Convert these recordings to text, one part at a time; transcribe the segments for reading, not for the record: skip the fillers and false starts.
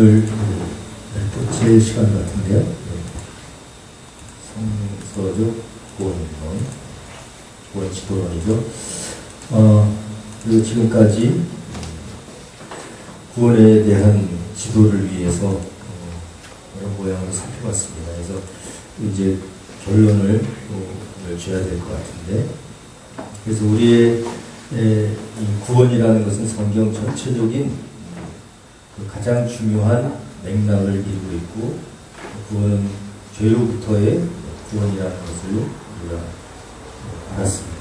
오늘 몇 번째 시간 같은데요. 성서적 구원 지도론이죠. 그리고 지금까지 구원에 대한 지도를 위해서 여러 모양으로 살펴봤습니다. 그래서 이제 결론을 줘야 될 것 같은데, 그래서 우리의 이 구원이라는 것은 성경 전체적인 가장 중요한 맥락을 이루고 있고, 구원은 죄로부터의 구원이라는 것을 우리가 알았습니다.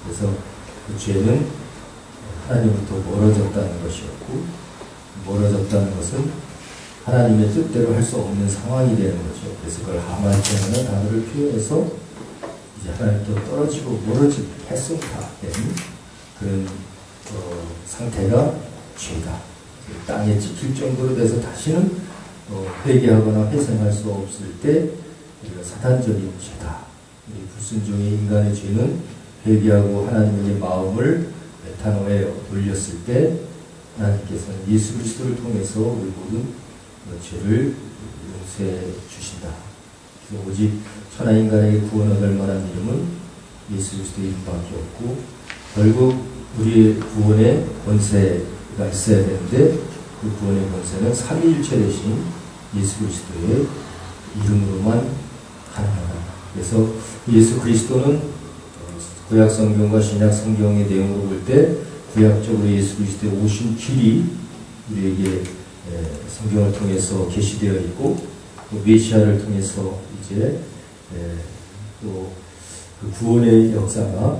그래서 그 죄는 하나님부터 멀어졌다는 것이었고, 멀어졌다는 것은 하나님의 뜻대로 할 수 없는 상황이 되는 거죠. 그래서 그걸 하마티라는 단어를 표현해서 이제 하나님께 떨어지고 멀어진 패송타된 그런 상태가 죄다. 땅에 찍힐 정도로 돼서 다시는 회개하거나 회생할 수 없을 때 우리가 사탄적인 죄다. 이 불순종의 인간의 죄는 회개하고 하나님의 마음을 메타노에 돌렸을 때 하나님께서는 예수 그리스도를 통해서 우리 모든 죄를 용서해 주신다. 그래서 오직 천하 인간에게 구원 얻을 만한 이름은 예수 그리스도의 이름밖에 없고, 결국 우리의 구원의 권세가 있어야 되는데 그 구원의 권세는 삼위일체 되신 예수 그리스도의 이름으로만 가능하다. 그래서 예수 그리스도는 구약 성경과 신약 성경의 내용으로 볼 때 구약적으로 예수 그리스도의 오신 길이 우리에게 성경을 통해서 계시되어 있고, 또 메시아를 통해서 이제 또 그 구원의 역사가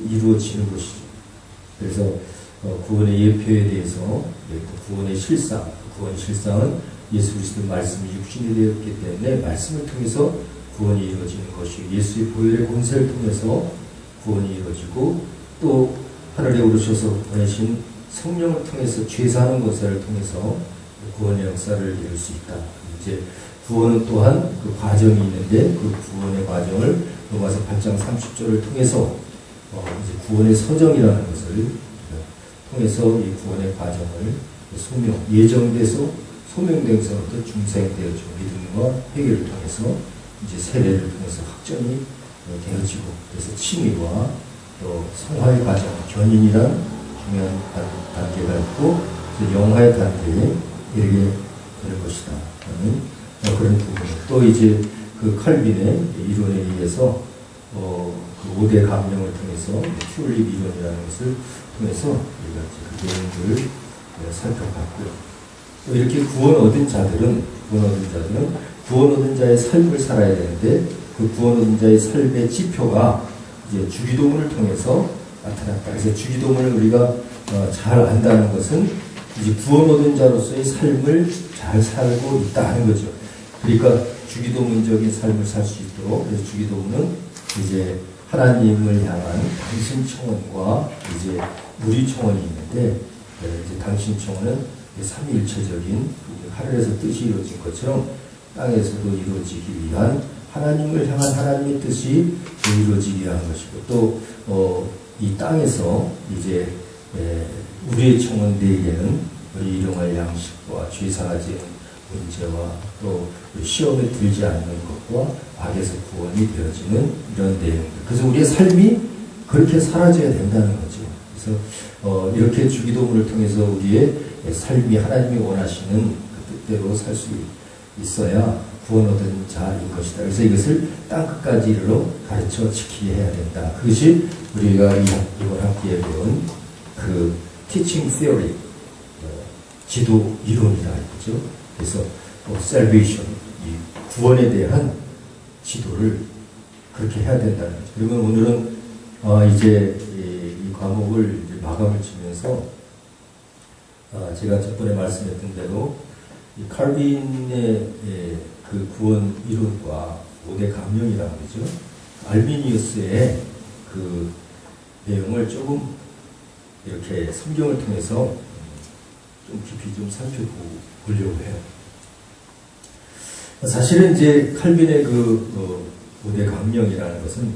이루어지는 것이죠. 그래서 구원의 예표에 대해서 구원의 실상, 구원의 실상은 예수 그리스도의 말씀이 육신이 되었기 때문에 말씀을 통해서 구원이 이루어지는 것이고, 예수의 보혈의 권세를 통해서 구원이 이루어지고, 또 하늘에 오르셔서 보내신 성령을 통해서 죄 사는 권세를 통해서 구원의 역사를 이룰 수 있다. 이제 구원은 또한 그 과정이 있는데, 그 구원의 과정을 로마서 8장 30절을 통해서 이제 구원의 서정이라는 것을 통해서 이 구원의 과정을 예정돼서 소명되어서부터 중생되어지고, 믿음과 회개를 통해서 이제 세례를 통해서 확정이 되어지고, 그래서 칭의와 또 성화의 과정, 견인이란 중요한 단계가 있고, 영화의 단계에 이르게 되는 것이다. 그런 부분. 또 이제 그 칼빈의 이론에 의해서 그 5대 감령을 통해서 튤립 이론이라는 것을 통해서 우리가 그 내용들을 살펴봤고요. 또 이렇게 구원 얻은 자들은 구원 얻은 자의 삶을 살아야 되는데, 그 구원 얻은 자의 삶의 지표가 이제 주기도문을 통해서 나타났다. 그래서 주기도문을 우리가 잘 안다는 것은 이제 구원 얻은 자로서의 삶을 잘 살고 있다 하는 거죠. 그러니까 주기도문적인 삶을 살 수 있도록, 그래서 주기도문은 이제 하나님을 향한 당신 청원과 이제 우리 청원이 있는데, 이제 당신 청원은 삼위일체적인 하늘에서 뜻이 이루어진 것처럼 땅에서도 이루어지기 위한 하나님을 향한 하나님의 뜻이 이루어지기 위한 것이고, 또 이 땅에서 이제 우리의 청원대에게는 우리 일용할 양식과 죄 사하지 문제와 또 시험에 들지 않는 것과 악에서 구원이 되어지는 이런 내용들. 그래서 우리의 삶이 그렇게 사라져야 된다는 거죠. 그래서 이렇게 주기도문을 통해서 우리의 삶이 하나님이 원하시는 그 뜻대로 살 수 있어야 구원 얻은 자인 것이다. 그래서 이것을 땅끝까지 이르러 가르쳐 지키게 해야 된다. 그것이 우리가 이번 학기에 배운 그 teaching theory, 지도 이론이라 했죠. 그래서 salvation, 이 구원에 대한 지도를 그렇게 해야 된다는 거죠. 그러면 오늘은 이제 이 과목을 이제 마감을 지면서 제가 저번에 말씀했던 대로 이 칼빈의 그 구원 이론과 5대 감령이라는 거죠. 알미니우스의 그 내용을 조금 이렇게 성경을 통해서 좀 깊이 좀 살펴보려고 해요. 사실은 이제 칼빈의 그 5대 감령이라는 것은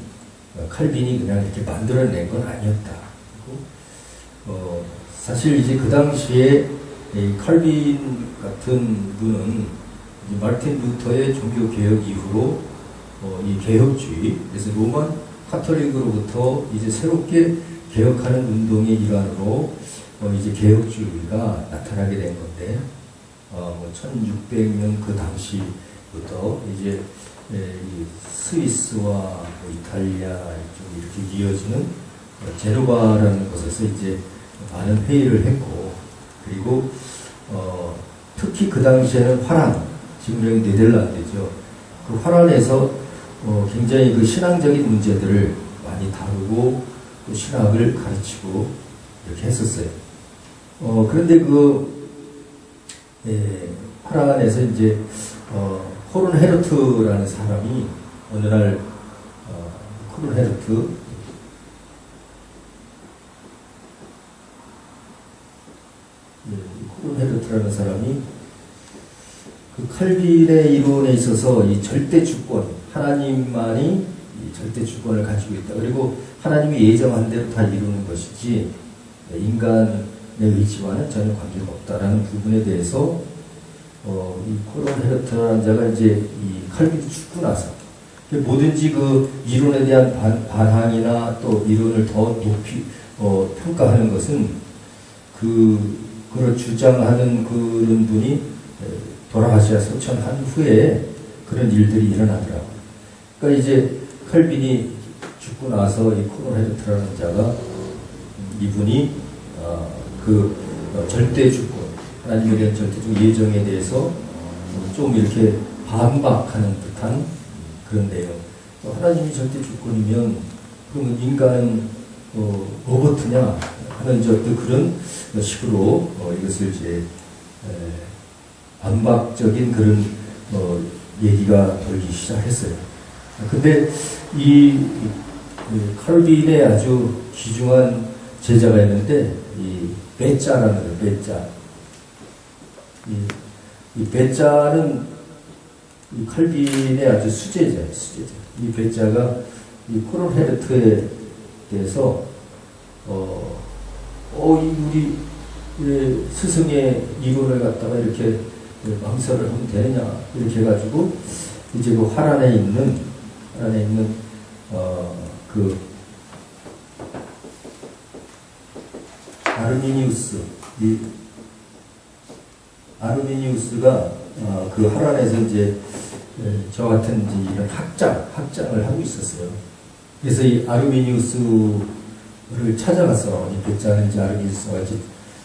칼빈이 그냥 이렇게 만들어낸 건 아니었다. 그리고 사실 이제 그 당시에 이 칼빈 같은 분은 마르틴 루터의 종교 개혁 이후로 이 개혁주의, 그래서 로만 카톨릭으로부터 이제 새롭게 개혁하는 운동의 일환으로 이제 개혁주의가 나타나게 된 건데, 1600년 그 당시부터 이제 이 스위스와 이탈리아 좀 이렇게 이어지는 제노바라는 곳에서 이제 많은 회의를 했고, 그리고 특히 그 당시에는 화란, 지금 여기 네덜란드죠. 그 화란에서 굉장히 그 신앙적인 문제들을 많이 다루고 또 신학을 가르치고 이렇게 했었어요. 그런데 화란에서 이제 호른 헤르트라는 사람이 어느 날 호른 헤르트 호른 헤르트라는 사람이 그 칼빈의 이론에 있어서 이 절대 주권, 하나님만이 이 절대 주권을 가지고 있다. 그리고 하나님이 예정한 대로 다 이루는 것이지 인간의 의지와는 전혀 관계가 없다라는 부분에 대해서 이 호른 헤르트라는 자가 이제 이 칼빈이 죽고 나서 뭐든지 그 이론에 대한 반항이나 또 이론을 더 높이 평가하는 것은 그걸 주장하는 그런 분이 돌아가셔야 소천한 후에 그런 일들이 일어나더라고요. 그러니까 이제 칼빈이 죽고 나서 이 호른 헤르트라는 자가 이분이 절대 주권, 하나님에 대한 절대적 예정에 대해서 좀 이렇게 반박하는 듯한 그런 내용. 하나님이 절대 주권이면 그러면 인간은 로봇이냐 하는 그런 식으로 이것을 이제 반박적인 그런 얘기가 돌기 시작했어요. 근데 이 칼빈의 아주 귀중한 제자가 있는데 이 베짜라는 거예요. 베짜. 이 베짜는 이 칼빈의 아주 수제자예요. 수제자. 이 베짜가 이 호른 헤르트에 대해서 우리 스승의 이론을 갖다가 이렇게 망설을 하면 되느냐 이렇게 해가지고 이제 그 화란에 있는 그 아르미니우스가 그 화란에서 이제 저 같은 이제 이런 학장을 하고 있었어요. 그래서 이 아르미니우스를 찾아가서 이 베짜는 이제 아르미니우스가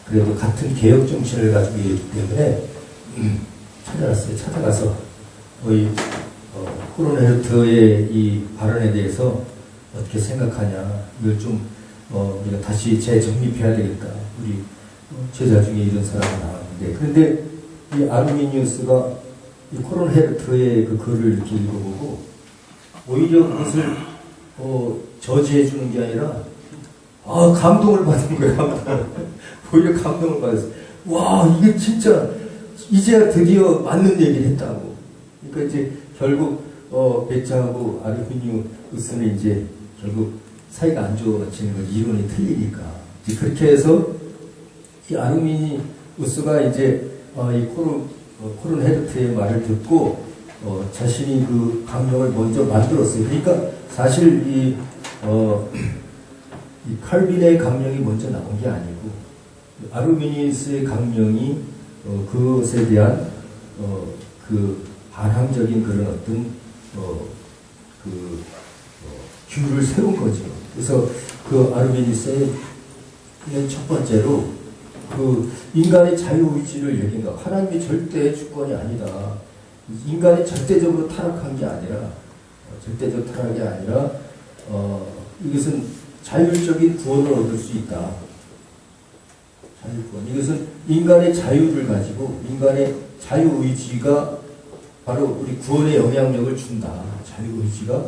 그래도 같은 개혁 정신을 가지고 있기 때문에 찾아가서 호른 헤르트의 이 발언에 대해서 어떻게 생각하냐, 이걸 좀 우리가 다시 재정립해야 되겠다. 우리 제자 중에 이런 사람이 나왔는데, 그런데 이 아르미니우스가 이 호른 헤르트의 그 글을 이렇게 읽어보고 오히려 그것을 저지해 주는 게 아니라 감동을 받은 거야. 오히려 감동을 받았어. 와, 이게 진짜 이제야 드디어 맞는 얘기를 했다고. 그러니까 이제 결국 베짜하고 아르미니우스는 이제 결국 사이가 안 좋아지는 거지. 이론이 틀리니까. 이제 그렇게 해서 이 아르미니우스가 이제 이 호른 헤르트의 말을 듣고 자신이 그 강령을 먼저 만들었어요. 그러니까 사실 이 칼빈의 강령이 먼저 나온 게 아니고 아르미니우스의 강령이 그것에 대한 그 반항적인 그런 어떤 규를 세운 거죠. 그래서 그 아르미니우스의 첫 번째로 그 인간의 자유의지를 얘기한 거. 하나님이 절대 주권이 아니다. 인간이 절대적으로 타락한 게 아니라 절대적 타락이 아니라 이것은 자율적인 구원을 얻을 수 있다. 자율구원. 이것은 인간의 자유를 가지고 인간의 자유의지가 바로 우리 구원의 영향력을 준다. 자유의지가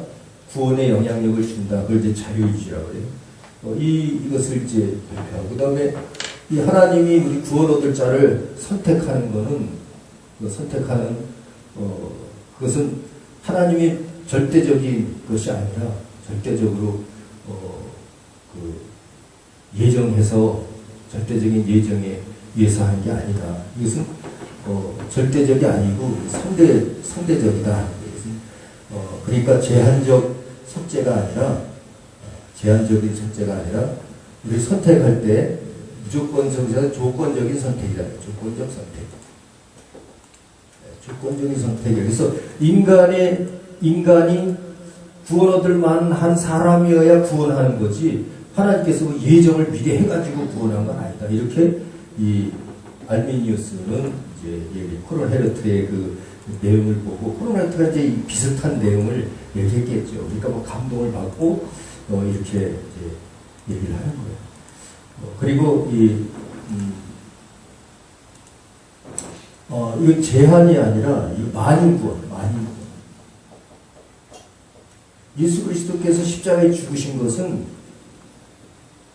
구원의 영향력을 준다. 그걸 이제 자유의지라고 해요. 이것을 이제 발표하고, 그 다음에 이 하나님이 우리 구원 얻을 자를 선택하는 거는, 그것은 하나님이 절대적인 것이 아니라 절대적으로, 예정해서 절대적인 예정에 위해서 하는 게 아니다. 이것은 절대적이 아니고 상대적이다. 그러니까 제한적인 속죄가 아니라 우리 선택할 때 무조건적이자 조건적인 선택이다. 조건적 선택. 조건적인 선택이에요. 그래서 인간이 구원 얻을 만한 사람이어야 구원하는 거지, 하나님께서 예정을 미리 해가지고 구원한 건 아니다. 이렇게 이 알미니우스는 이제 코론 헤르트의 그 내용을 보고, 코론 헤르트가 이제 비슷한 내용을 얘기했겠죠. 그러니까 뭐 감동을 받고 이렇게 이제 얘기를 하는 거예요. 그리고 이건 제한이 아니라 이 만인 구원. 예수 그리스도께서 십자가에 죽으신 것은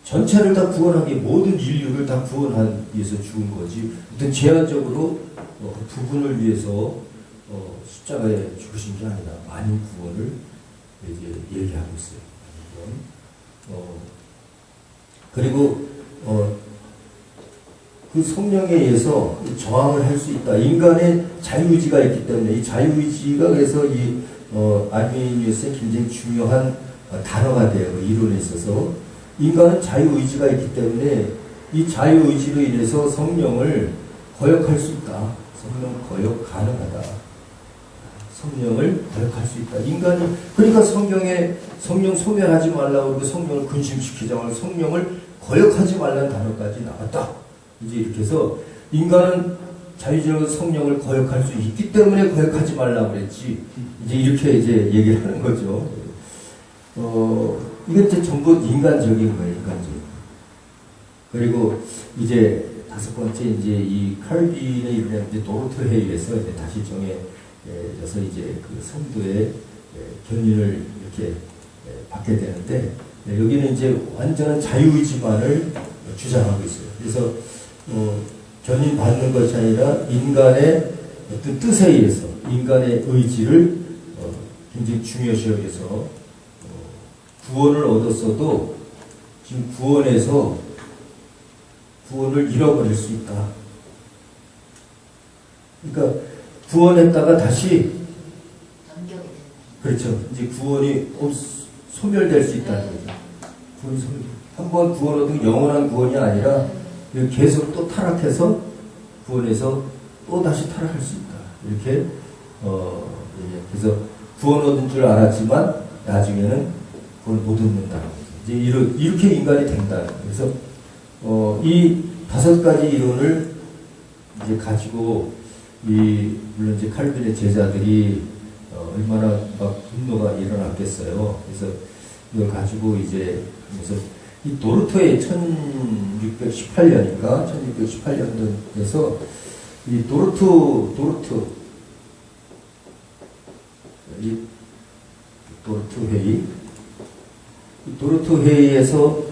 전체를 다 구원하기, 모든 인류를 다 구원하기 위해서 죽은 거지, 어떤 제한적으로 부분을 위해서 십자가에 죽으신 게 아니라 만인 구원을 이제 얘기하고 있어요. 그리고 그 성령에 의해서 저항을 할 수 있다. 인간의 자유의지가 있기 때문에, 이 자유의지가 그래서 이 알미니우스의 굉장히 중요한 단어가 돼요. 이론에 있어서 인간은 자유의지가 있기 때문에 이 자유의지로 인해서 성령을 거역할 수 있다. 성령 거역 가능하다. 성령을 거역할 수 있다. 인간이, 그러니까 성령 소멸하지 말라고 그러고 성령을 근심시키자 말고 성령을 거역하지 말라는 단어까지 나왔다. 이제 이렇게 해서 인간은 자유적으로 성령을 거역할 수 있기 때문에 거역하지 말라고 그랬지. 이제 이렇게 이제 얘기를 하는 거죠. 이게 이제 전부 인간적인 거예요, 인간적인. 그리고 이제 다섯 번째, 이제 이 칼빈의 이름에 이제 도르트 회의에서 이제 다시 정해져서 이제 그 성도의 견인을 이렇게 받게 되는데, 여기는 이제 완전한 자유의지만을 주장하고 있어요. 그래서 견인 받는 것이 아니라 인간의 어떤 뜻에 의해서 인간의 의지를 굉장히 중요시 여겨서 구원을 얻었어도 지금 구원에서 구원을 잃어버릴 수 있다. 그러니까 구원했다가 다시, 그렇죠, 이제 구원이 소멸될 수 있다는 거죠. 한번 구원 얻은 영원한 구원이 아니라 계속 또 타락해서 구원해서 또 다시 타락할 수 있다. 이렇게 그래서 구원 얻은 줄 알았지만 나중에는 구원 못 얻는다는 거죠. 이제 이렇게 인간이 된다. 그래서 이 다섯 가지 이론을 이제 가지고 물론 이제 칼빈의 제자들이 얼마나 막 분노가 일어났겠어요. 그래서 이걸 가지고 이제 그래서 이 도르토의 1618년인가 1618년도에서 이 도르토 회의에서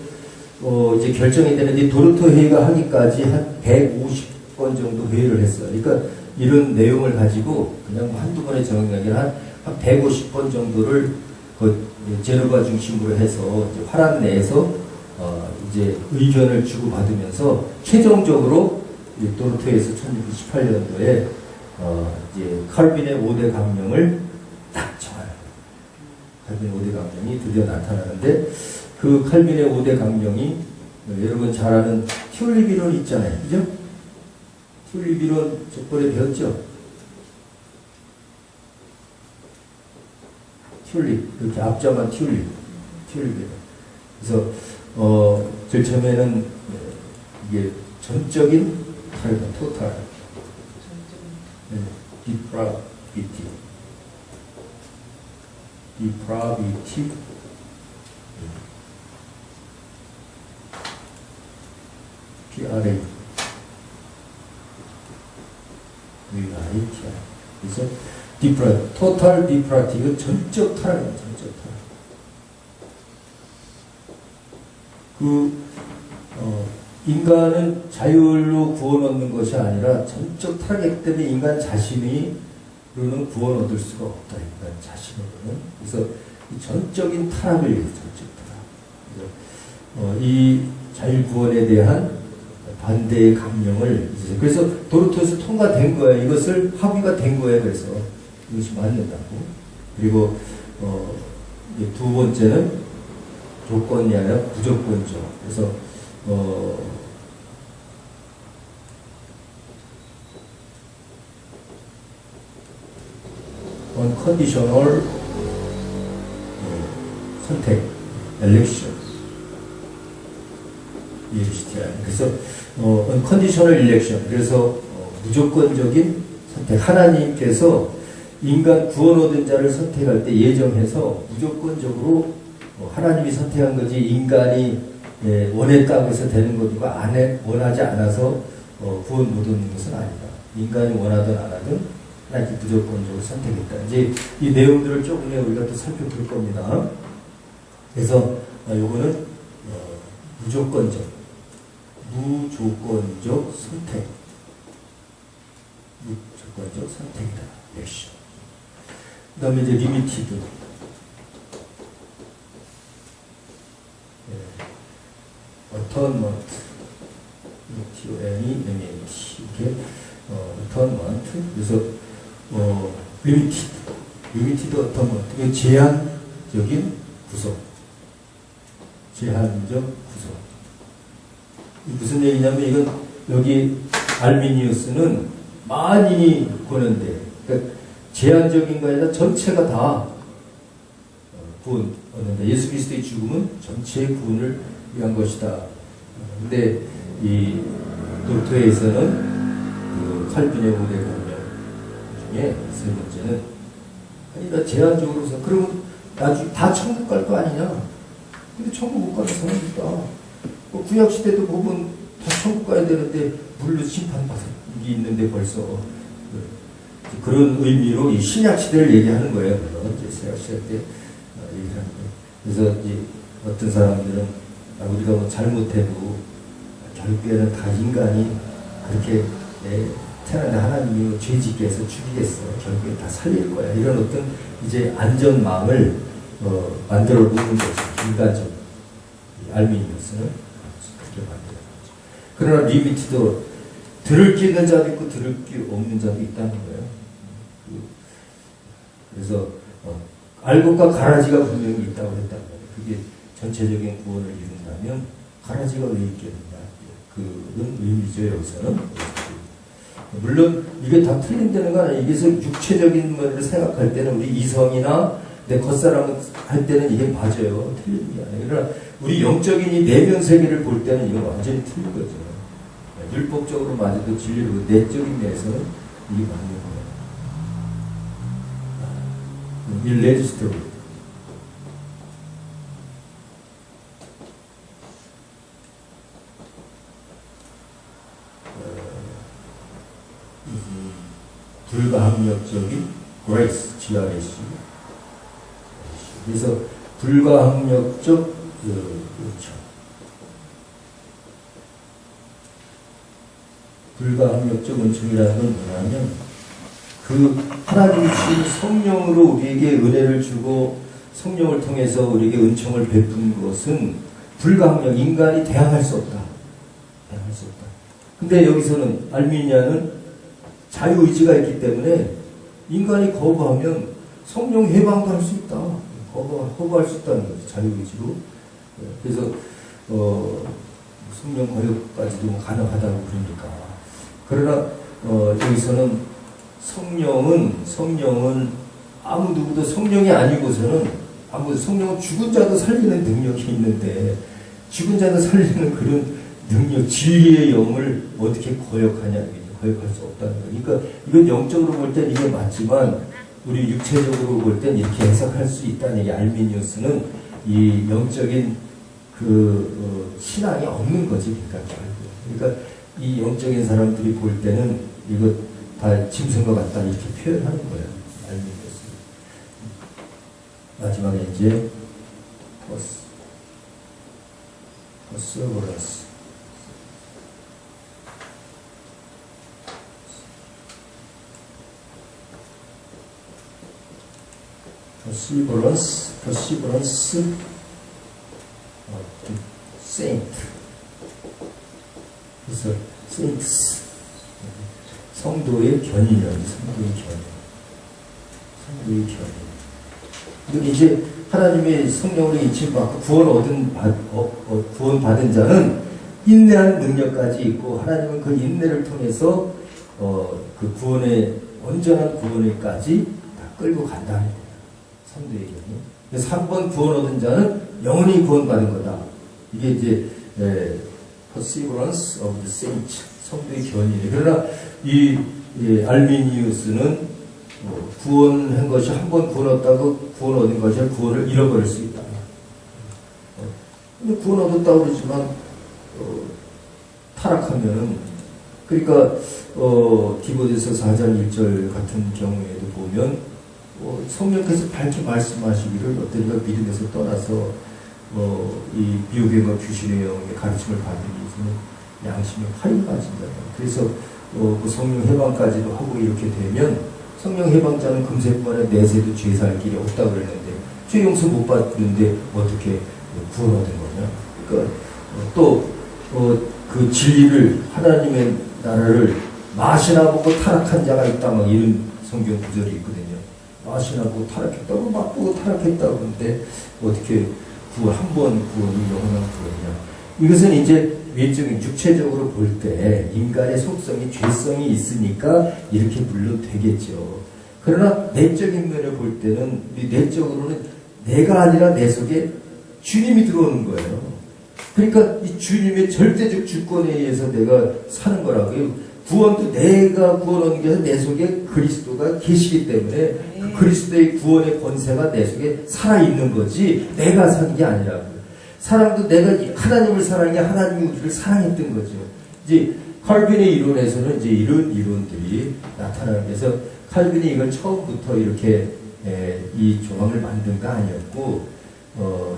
이제 결정이 되는데, 도르토 회의가 하기까지 한 150번 정도 회의를 했어요. 그러니까 이런 내용을 가지고 그냥 한두 번의 정의가 아니라 한 150번 정도를 제노바 중심으로 해서 이제 화란 내에서 이제 의견을 주고받으면서 최종적으로 도르토에서 1618년도에 이제 칼빈의 5대 강령을 딱 정하는, 칼빈의 5대 강령이 드디어 나타나는데, 그 칼빈의 5대 강령이 여러분 잘 아는 튤립 이론 있잖아요. 그죠? 튤립 이론 저번에 배웠죠? 튤립, 이렇게 앞자만 튤립 이론. 그래서 제일 처음에는 이게 전적인 토탈, depravity, PRA, 그래서 total depravity, 이건 전적 타락입니다. 전적 타락. 인간은 자율로 구원 얻는 것이 아니라 전적 타락이기 때문에 인간 자신으로는 구원 얻을 수가 없다. 인간 자신으로는. 그래서 이 전적인 타락을 위해서, 전적 타락. 이 자율 구원에 대한 반대의 강령을 그래서 도르토에서 통과된 거예요. 이것을 합의가 된 거예요. 그래서 이것이 맞는다고. 그리고 이제 두 번째는 조건이 아니라 무조건적. 그래서 unconditional 선택, election. 그래서 unconditional election. 그래서 무조건적인 선택. 하나님께서 인간 구원 얻은 자를 선택할 때 예정해서 무조건적으로 하나님이 선택한 거지 인간이 원했다고 해서 되는 것이고 원하지 않아서 구원 못 얻는 것은 아니다. 인간이 원하든 안 하든 하나님이 무조건적으로 선택했다. 이제 이 내용들을 조금 우리가 또 살펴볼 겁니다. 그래서 요거는 무조건적 선택. 무조건적 선택이다. 액션. 그 다음에 이제 리미티드. 어턴먼트. T-O-N-E-M-E-N-T. 이렇게, 어턴먼트. 그래서, 리미티드 어턴먼트. 제한적인 구속. 제한적 구속. 무슨 얘기냐면, 이건, 여기, 알미니우스는 만인이 보는데, 그러니까 제한적인 거 아니라 전체가 다 구원 얻는다. 예수 그리스도의 죽음은 전체의 구원을 위한 것이다. 근데 이 도르토에서는 그 칼빈의 5대 공명 중에 세 번째는 아니다. 제한적으로서 그러면 나중에 다 천국 갈 거 아니냐? 근데 천국 못 가는 사람이 있다. 구약 시대도 보면 다 천국 가야 되는데 물로 심판받은 게 있는데 벌써 그런 의미로 이 신약 시대를 얘기하는 거예요. 물론 이제 신약 시대 때 얘기하는 거예요. 그래서 이제 어떤 사람들은 우리가 뭐 잘못해도 결국에는 다 인간이 그렇게 태어난데 하나님이 죄짓게 해서 죽이겠어. 결국엔 다 살릴 거야. 이런 어떤 이제 안전망을 만들어 놓는 거죠. 인간적 알미니우스는 그렇게 만들어 놓죠. 그러나 리미티도 들을 게 있는 자도 있고 들을 게 없는 자도 있다는 거예요. 그래서 알곡과 가라지가 분명히 있다고 했단 말이에요. 그게 전체적인 구원을 이룬다면 가라지가 왜 있겠느냐. 그런 의미죠. 여기서는. 물론 이게 다 틀린다는 건 아니에요. 이게서 육체적인 것을 생각할 때는 우리 이성이나 내 겉사람 할 때는 이게 맞아요. 틀린 게 아니에요. 그러나 우리 영적인 이 내면 세계를 볼 때는 이건 완전히 틀린 거죠. 율법적으로 맞아도 진리로 내적인 내에서는 이게 맞는 거예요. 일레지스토리. 불가항력적인 grace, GRAC. 그래서 불가항력적 그렇죠. 불가항력적 은총이라는 건 뭐냐면 그 하나님이 주신 성령으로 우리에게 은혜를 주고 성령을 통해서 우리에게 은총을 베푼 것은 불가항력, 인간이 대항할 수 없다. 대항할 수 없다. 근데 여기서는 알미니아는 자유의지가 있기 때문에 인간이 거부하면 성령 해방도 할 수 있다. 거부할 수 있다는 거죠. 자유의지로. 그래서 성령 거역까지도 가능하다고 그러니까. 그러나 여기서는 성령은 아무 누구도 성령이 아니고서는 성령은 죽은 자도 살리는 능력이 있는데 죽은 자도 살리는 그런 능력, 진리의 영을 어떻게 거역하냐. 거역할 수 없다는 거예요. 그러니까 이건 영적으로 볼 땐 이게 맞지만 우리 육체적으로 볼 땐 이렇게 해석할 수 있다는 얘기. 알미니우스는 이 영적인 신앙이 없는 거지. 그러니까 이 영적인 사람들이 볼 때는 이거 다 짐승과 같다 이렇게 표현하는 거예요. 알미니우스. 마지막에 이제 퍼스버런스. perseverance of the saint. 그래서 saints, 성도의 견인이라고 성도의 견인. 성도의 견인. 그리고 이제 하나님의 성령으로 인침받고 구원받은 자는 인내하는 능력까지 있고 하나님은 그 인내를 통해서 그 구원의 온전한 구원에까지 다 끌고 간다는 거예요. 성도의 견인. 그래서 한 번 구원 얻은 자는 영원히 구원받은 거다. 이게 이제 perseverance of the saints, 성도의 견인이에요. 그러나 이 알미니우스는 구원한 것이 한 번 구원 얻다고 구원 얻은 것이 구원을 잃어버릴 수 있다. 근데 구원 얻었다고 그러지만 타락하면은 그러니까 디모데서 4장 1절 같은 경우에도 보면 성령께서 밝게 말씀하시기를 너희가 믿음에서 떠나서 이 미혹과 귀신의 영의 가르침을 받는 이는 양심이 화를 가진다. 그래서 그 성령 해방까지도 하고 이렇게 되면 성령 해방자는 금세번에 내세도 죄 살 길이 없다고 그랬는데 죄 용서 못 받는데 어떻게 구원 얻은 거냐. 그러니까 또 그 진리를 하나님의 나라를 마시나 보고 타락한 자가 있다 막 이런 성경 구절이 있거든요. 마시나 보고 타락했다고 맛보고 타락했다고 하는데 어떻게 한 번 구원이 영원한 구원이냐. 이것은 이제 외적인 육체적으로 볼 때 인간의 속성이 죄성이 있으니까 이렇게 물론 되겠죠. 그러나 내적인 면을 볼 때는 내적으로는 내가 아니라 내 속에 주님이 들어오는 거예요. 그러니까 이 주님의 절대적 주권에 의해서 내가 사는 거라고요. 구원도 내가 구원 얻는 게 아니라 내 속에 그리스도가 계시기 때문에 그 그리스도의 구원의 권세가 내 속에 살아있는 거지 내가 사는 게 아니라고요. 사랑도 내가 하나님을 사랑해 하나님이 우리를 사랑했던 거죠. 이제 칼빈의 이론에서는 이제 이런 이론들이 나타나는 데서 칼빈이 이걸 처음부터 이렇게 이 조항을 만든 거 아니었고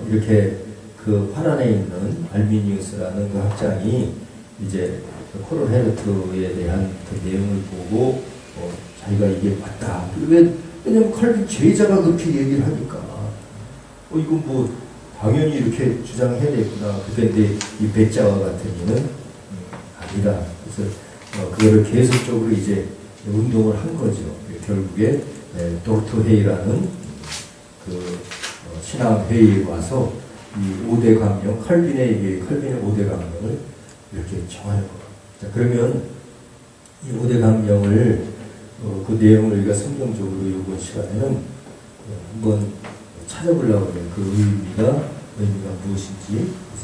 이렇게 그 화란에 있는 알미니우스라는 그 학장이 이제 코롤 헤르트에 대한 그 내용을 보고 자기가 이게 맞다. 왜냐면 칼빈 제자가 그렇게 얘기를 하니까 이건 뭐 당연히 이렇게 주장해야 되구나. 근데 이 백자와 같은 이는 아니다. 그래서 그거를 계속적으로 이제 운동을 한 거죠. 결국에 도르토 회의라는 그 신앙 회의에 와서 이 5대 강령, 칼빈의 5대 강령을 이렇게 정하는 거예요. 자, 그러면 이 5대 강령을 그 내용을 우리가 성경적으로 이번 시간에는 한번 찾아보려고 해요. 그 의미가 무엇인지. 그래서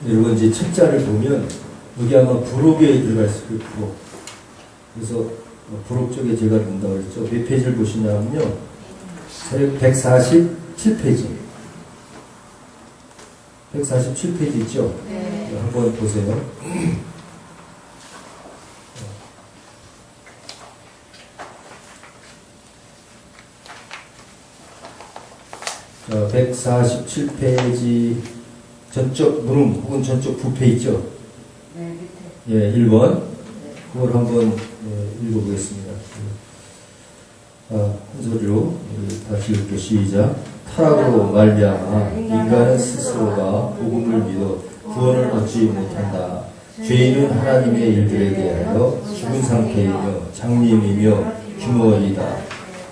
여러분 이제 책자를 보면 여기 아마 부록에 들어가 있을 거예요. 부록. 그래서 부록 쪽에 제가 넣는다고 그랬죠. 몇 페이지를 보시냐면요. 147페이지. 147페이지 있죠? 네. 한번 보세요. 자, 147페이지 전적 문음 혹은 전적 부패 있죠? 네, 밑에. 예, 1번. 네. 그걸 한번 읽어보겠습니다. 한 소리로 다시 읽게 시작. 타락으로 말미암아 인간은 스스로가 복음을 믿어 구원을 얻지 못한다. 죄인은 하나님의 일들에 대하여 죽은 상태이며 장님이며 규모이다.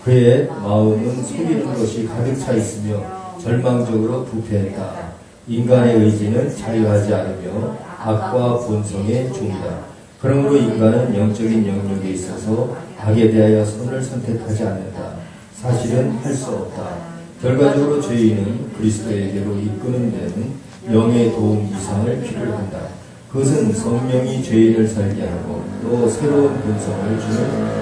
그의 마음은 속이는 것이 가득 차 있으며 절망적으로 부패했다. 인간의 의지는 자유하지 않으며 악과 본성의 종이다. 그러므로 인간은 영적인 영역에 있어서 악에 대하여 선을 선택하지 않는다. 사실은 할 수 없다. 결과적으로 죄인은 그리스도에게로 이끄는 데는 영의 도움 이상을 필요한다. 그것은 성령이 죄인을 살게 하고 또 새로운 본성을 주는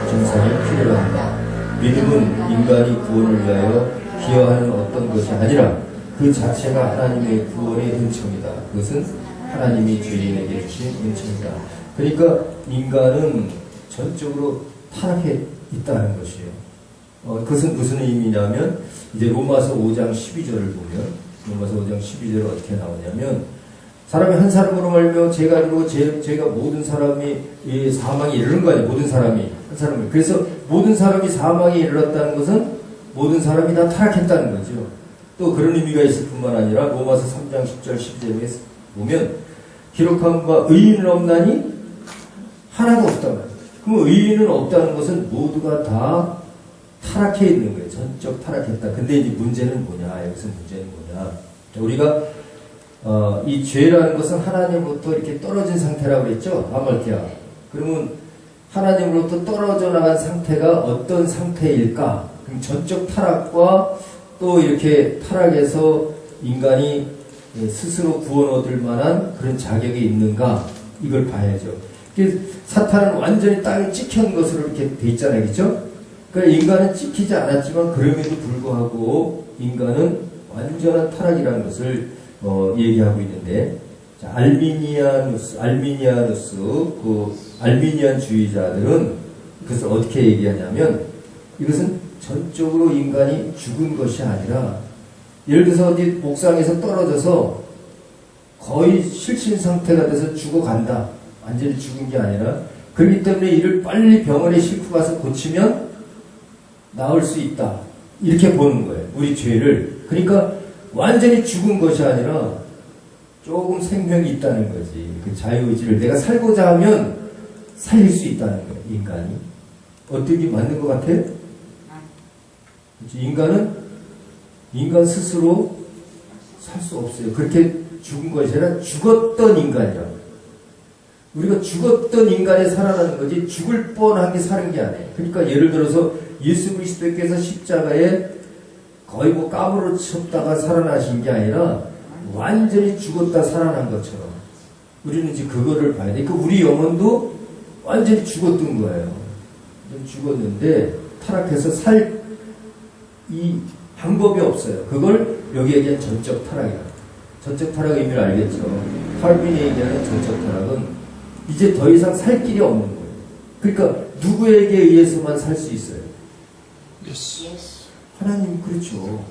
증상이 필요한다. 믿음은 인간이 구원을 위하여 기여하는 어떤 것이 아니라 그 자체가 하나님의 구원의 은총이다. 그것은 하나님이 죄인에게 주신 은총이다. 그러니까 인간은 전적으로 타락해 있다는 것이에요. 그것은 무슨 의미냐면 이제 로마서 5장 12절을 보면 로마서 5장 12절은 어떻게 나오냐면 사람이 한 사람으로 말며 죄가 이르고 죄가 모든 사람이 이 사망에 이르는 거 아니에요. 모든 사람이 한 사람이. 그래서 모든 사람이 사망에 이르렀다는 것은 모든 사람이 다 타락했다는 거죠. 또 그런 의미가 있을 뿐만 아니라 로마서 3장 10절 11절에 보면 기록한 바 의인은 없나니 하나도 없다고. 그럼 의인은 없다는 것은 모두가 다 타락해 있는 거예요. 전적 타락했다. 근데 이제 문제는 뭐냐? 여기서 문제는 뭐냐? 우리가 이 죄라는 것은 하나님으로부터 이렇게 떨어진 상태라고 그랬죠? 아말티아. 그러면 하나님으로부터 떨어져 나간 상태가 어떤 상태일까? 그럼 전적 타락과 또 이렇게 타락해서 인간이 스스로 구원 얻을 만한 그런 자격이 있는가? 이걸 봐야죠. 사탄은 완전히 땅에 찍힌 것으로 이렇게 돼 있잖아요. 그렇죠? 그러니까 인간은 찍히지 않았지만 그럼에도 불구하고 인간은 완전한 타락이라는 것을 얘기하고 있는데, 자, 알미니아누스, 그 알미니안주의자들은 그것을 어떻게 얘기하냐면, 이것은 전적으로 인간이 죽은 것이 아니라, 예를 들어서 어디 옥상에서 떨어져서 거의 실신 상태가 돼서 죽어간다. 완전히 죽은 게 아니라, 그렇기 때문에 이를 빨리 병원에 싣고 가서 고치면 나을 수 있다. 이렇게 보는 거예요. 우리 죄를. 그러니까 완전히 죽은 것이 아니라 조금 생명이 있다는 거지. 그 자유의지를 내가 살고자 하면 살릴 수 있다는 거예요. 인간이. 어떻게 맞는 것 같아요? 인간 스스로 살 수 없어요. 그렇게 죽은 것이 아니라 죽었던 인간이라고. 우리가 죽었던 인간이 살아나는 거지 죽을 뻔한 게 사는 게 아니에요. 그러니까 예를 들어서 예수 그리스도께서 십자가에 거의 뭐 까부러 쳤다가 살아나신 게 아니라 완전히 죽었다 살아난 것처럼 우리는 이제 그거를 봐야 돼. 그러니까 우리 영혼도 완전히 죽었던 거예요. 죽었는데 타락해서 살 이 방법이 없어요. 그걸 여기 얘기한 전적 타락이라. 전적 타락의 의미를 알겠죠. 칼빈이 얘기하는 전적 타락은 이제 더 이상 살 길이 없는 거예요. 그러니까 누구에게 의해서만 살 수 있어요? Yes. 하나님, 그렇죠.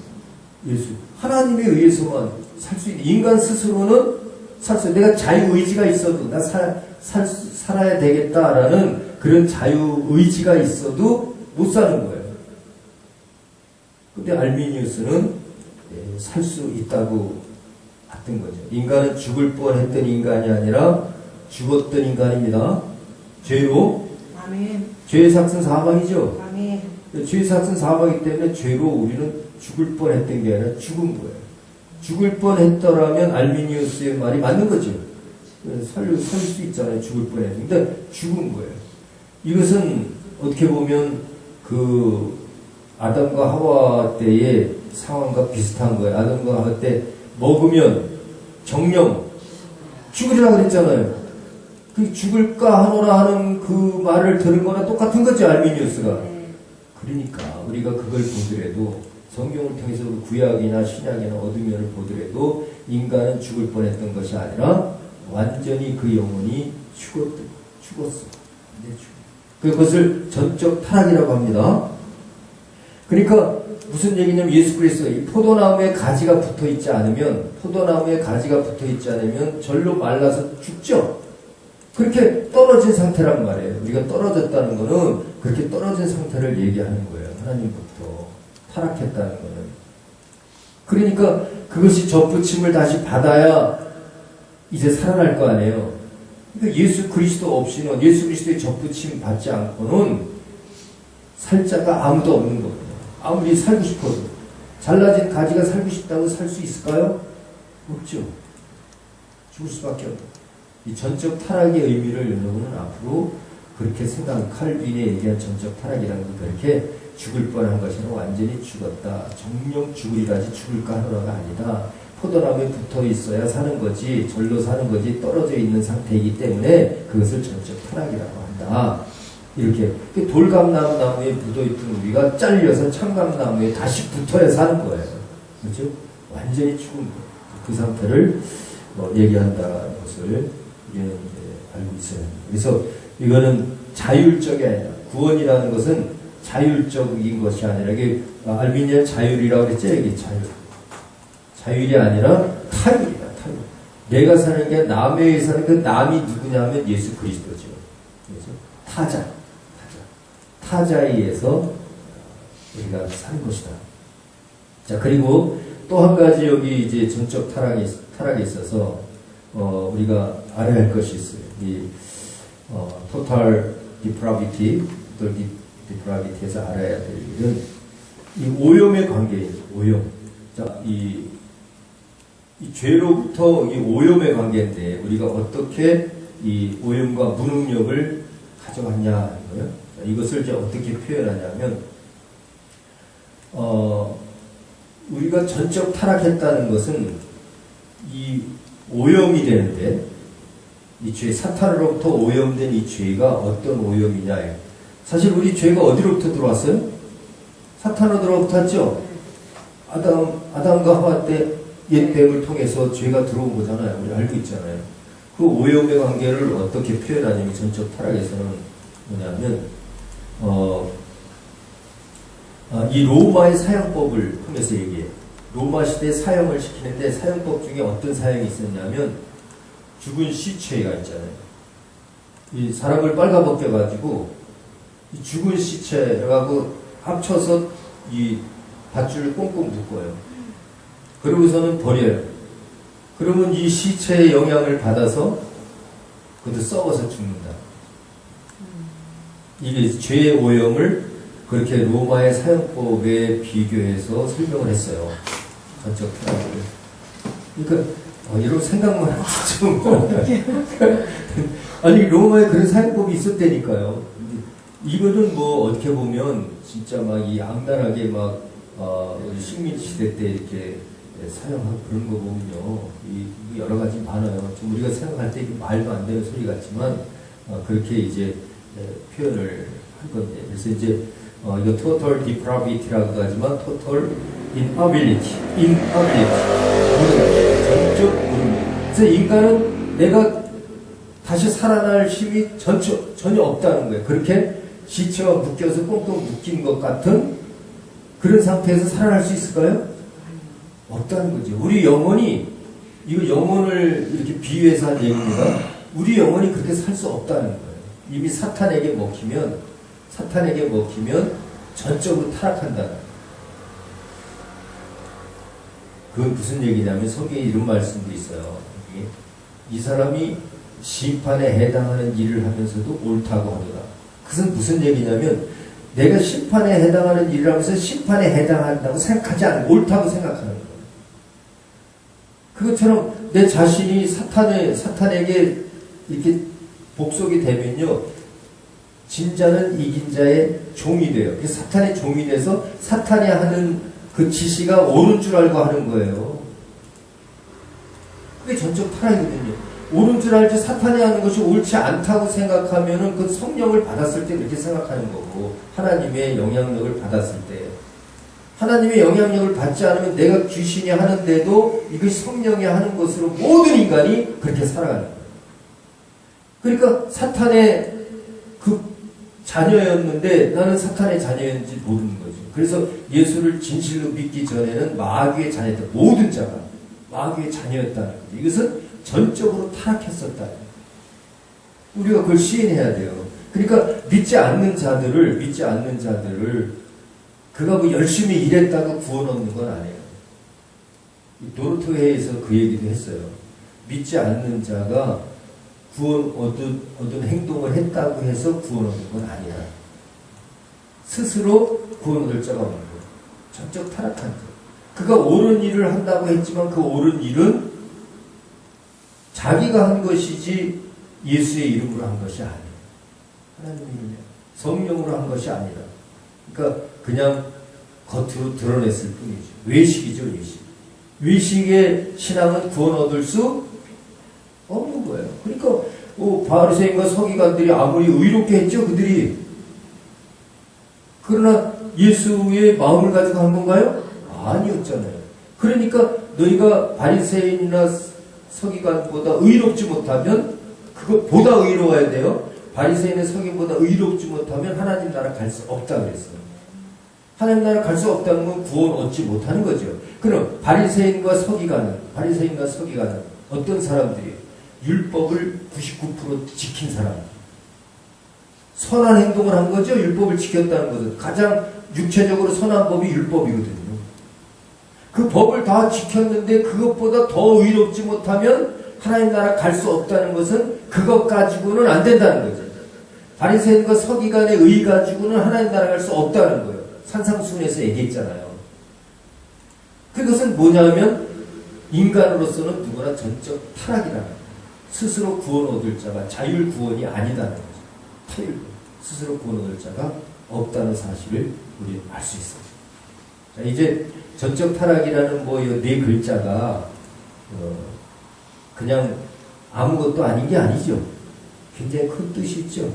예수. 하나님에 의해서만 살 수 있는. 인간 스스로는 살 수, 내가 자유의지가 있어도, 나 살아야 되겠다라는 그런 자유의지가 있어도 못 사는 거예요. 근데 알미니우스는 살 수 있다고 봤던 거죠. 인간은 죽을 뻔 했던 인간이 아니라 죽었던 인간입니다. 죄로. 아멘. 죄의 삭은 사망이죠. 아멘. 죄의 삭은 사망이기 때문에 죄로 우리는 죽을 뻔 했던 게 아니라 죽은 거예요. 죽을 뻔 했더라면 알미니우스의 말이 맞는 거죠. 살릴 수 있잖아요. 죽을 뻔 했는데 죽은 거예요. 이것은 어떻게 보면 그 아담과 하와 때의 상황과 비슷한 거예요. 아담과 하와 때 먹으면 정령 죽으리라 그랬잖아요. 그 죽을까 하노라 하는 그 말을 들은 거나 똑같은 거죠. 알미니우스가. 그러니까 우리가 그걸 보더라도 성경을 통해서 구약이나 신약이나 어두면을 보더라도 인간은 죽을 뻔했던 것이 아니라 완전히 그 영혼이 죽었어. 그것을 전적 타락이라고 합니다. 그러니까 무슨 얘기냐면 예수 그리스도 이 포도나무에 가지가 붙어 있지 않으면 절로 말라서 죽죠. 그렇게 떨어진 상태란 말이에요. 우리가 떨어졌다는 거는 그렇게 떨어진 상태를 얘기하는 거예요. 하나님부터 타락했다는 거는. 그러니까 그것이 접붙임을 다시 받아야 이제 살아날 거 아니에요. 그러니까 예수 그리스도 없이는, 예수 그리스도의 접붙임 받지 않고는 살 자가 아무도 없는 겁니다. 아무리 살고 싶어도. 잘라진 가지가 살고 싶다고 살 수 있을까요? 없죠. 죽을 수밖에 없고. 이 전적 타락의 의미를 여러분은 앞으로 그렇게 칼빈이 얘기한 전적 타락이라는 건 그렇게 죽을 뻔한 것이나 완전히 죽었다. 정령 죽으리라지 죽을까 하노라가 아니다. 포도나무에 붙어 있어야 사는 거지, 절로 사는 거지, 떨어져 있는 상태이기 때문에 그것을 전적 타락이라고 한다. 이렇게 돌감나무에 묻어있던 우리가 잘려서 참감나무에 다시 붙어야 사는 거예요. 그렇죠? 완전히 죽은 거예요. 그 상태를 얘기한다는 것을 우리는 알고 있어야 합니다. 그래서 이거는 자율적이 아니라, 구원이라는 것은 자율적인 것이 아니라, 이게 알미니안 자율이라고 그랬죠? 이게 자율이 아니라 타율이다. 타율. 내가 사는 게 남에 의해 사는 그 남이 누구냐면 예수 그리스도죠. 그래서 타자에 의해서 우리가 사는 것이다. 자, 그리고 또 한 가지 여기 이제 전적 타락에 있어서 우리가 알아야 할 것이 있어요. total depravity, total depravity에서 알아야 될 일은 이 오염의 관계예요. 오염. 자, 이 죄로부터 이 오염의 관계인데 우리가 어떻게 이 오염과 무능력을 가져왔냐 하는 거예요. 이것을 이제 어떻게 표현하냐면 우리가 전적 타락했다는 것은 이 오염이 되는데 이 죄, 사탄으로부터 오염된 이 죄가 어떤 오염이냐. 사실 우리 죄가 어디로부터 들어왔어요? 사탄으로부터 왔죠? 아담과 하와 때 옛뱀을 통해서 죄가 들어온 거잖아요. 우리 알고 있잖아요. 그 오염의 관계를 어떻게 표현하냐면 전적 타락에서는 뭐냐면 이 로마의 사형법을 통해서 얘기해요. 로마 시대에 사형을 시키는데 사형법 중에 어떤 사형이 있었냐면 죽은 시체가 있잖아요. 이 사람을 빨가벗겨가지고 이 죽은 시체하고 합쳐서 이 밧줄을 꽁꽁 묶어요. 그러고서는 버려요. 그러면 이 시체의 영향을 받아서 그것도 썩어서 죽는다. 이게 죄의 오염을 그렇게 로마의 사형법에 비교해서 설명을 했어요. 전적 타락을. 그러니까 이런 생각만 하면 좀 아니 로마에 그런 사형법이 있었다니까요. 이거는 뭐 어떻게 보면 진짜 막 이 악랄하게 막 우리 식민 시대 때 이렇게 사용하고 그런 거 보면요, 이 여러 가지 많아요. 좀 우리가 생각할 때 이게 말도 안 되는 소리 같지만 그렇게 이제 표현을 한 건데, 그래서 이제 이거 total depravity라고도 하지만 total inability, 전적 무능. 그래서 인간은 내가 다시 살아날 힘이 전혀 없다는 거예요. 그렇게 시체와 묶여서 꽁꽁 묶인 것 같은 그런 상태에서 살아날 수 있을까요? 없다는 거죠. 우리 영혼이, 이거 영혼을 이렇게 비유해서 한 얘기입니다. 우리 영혼이 그렇게 살 수 없다는 거예요. 이미 사탄에게 먹히면 전적으로 타락한다는 거예요. 그건 무슨 얘기냐면 성경에 이런 말씀도 있어요. 이 사람이 심판에 해당하는 일을 하면서도 옳다고 하더라. 그것은 무슨 얘기냐면 내가 심판에 해당하는 일을 하면서 심판에 해당한다고 생각하지 않고 옳다고 생각하는 거예요. 그것처럼 내 자신이 사탄에게 이렇게 복속이 되면요, 진자는 이긴 자의 종이 돼요. 그 사탄의 종이 돼서 사탄이 하는 그 지시가 옳은 줄 알고 하는 거예요. 그게 전적 타락이거든요. 옳은 줄 알지 사탄이 하는 것이 옳지 않다고 생각하면은 그 성령을 받았을 때 그렇게 생각하는 거고, 하나님의 영향력을 받았을 때, 하나님의 영향력을 받지 않으면 내가 귀신이 하는데도 이것이 성령이 하는 것으로 모든 인간이 그렇게 살아가는 거예요. 그러니까 사탄의 그 자녀였는데 나는 사탄의 자녀였는지 모르는 거죠. 그래서 예수를 진실로 믿기 전에는 마귀의 자녀였다. 모든 자가 마귀의 자녀였다는 거죠. 이것은 전적으로 타락했었다. 우리가 그걸 시인해야 돼요. 그러니까 믿지 않는 자들을 그가 뭐 열심히 일했다고 구원 얻는 건 아니에요. 도르토헤에서 그 얘기도 했어요. 믿지 않는 자가 구원 얻은 행동을 했다고 해서 구원 얻는 건 아니라 스스로 구원 얻을 자가 없는 거예요. 전적 타락한 자. 그가 옳은 일을 한다고 했지만 그 옳은 일은 자기가 한 것이지 예수의 이름으로 한 것이 아니에요. 하나님의 이름이에요. 성령으로 한 것이 아니라. 그러니까 그냥 겉으로 드러냈을 뿐이죠. 외식이죠, 외식. 외식의 신앙은 구원 얻을 수 없는 거예요. 그러니까 바리새인과 서기관들이 아무리 의롭게 했죠, 그들이. 그러나 예수의 마음을 가지고 한 건가요? 아니었잖아요. 그러니까 너희가 바리새인이나 서기관보다 의롭지 못하면 그것보다 의로워야 돼요. 바리새인의 서기관보다 의롭지 못하면 하나님 나라 갈 수 없다 그랬어요. 하나님 나라 갈 수 없다는 건 구원 얻지 못하는 거죠. 그럼 바리새인과 서기관은 어떤 사람들이에요? 율법을 99% 지킨 사람. 선한 행동을 한 거죠. 율법을 지켰다는 것은 가장 육체적으로 선한 법이 율법이거든요. 그 법을 다 지켰는데 그것보다 더 의롭지 못하면 하나님 나라 갈 수 없다는 것은 그것 가지고는 안 된다는 거죠. 바리새인과 서기관의 의 가지고는 하나님 나라 갈 수 없다는 거예요. 산상수훈에서 얘기했잖아요. 그것은 뭐냐면 인간으로서는 누구나 전적 타락이라는 거예요. 스스로 구원 얻을 자가 자율 구원이 아니다는 거죠. 타율 구원. 스스로 구원 얻을 자가 없다는 사실을 우리는 알 수 있어요. 자, 이제 전적 타락이라는 네 글자가 그냥 아무것도 아닌 게 아니죠. 굉장히 큰 뜻이 있죠.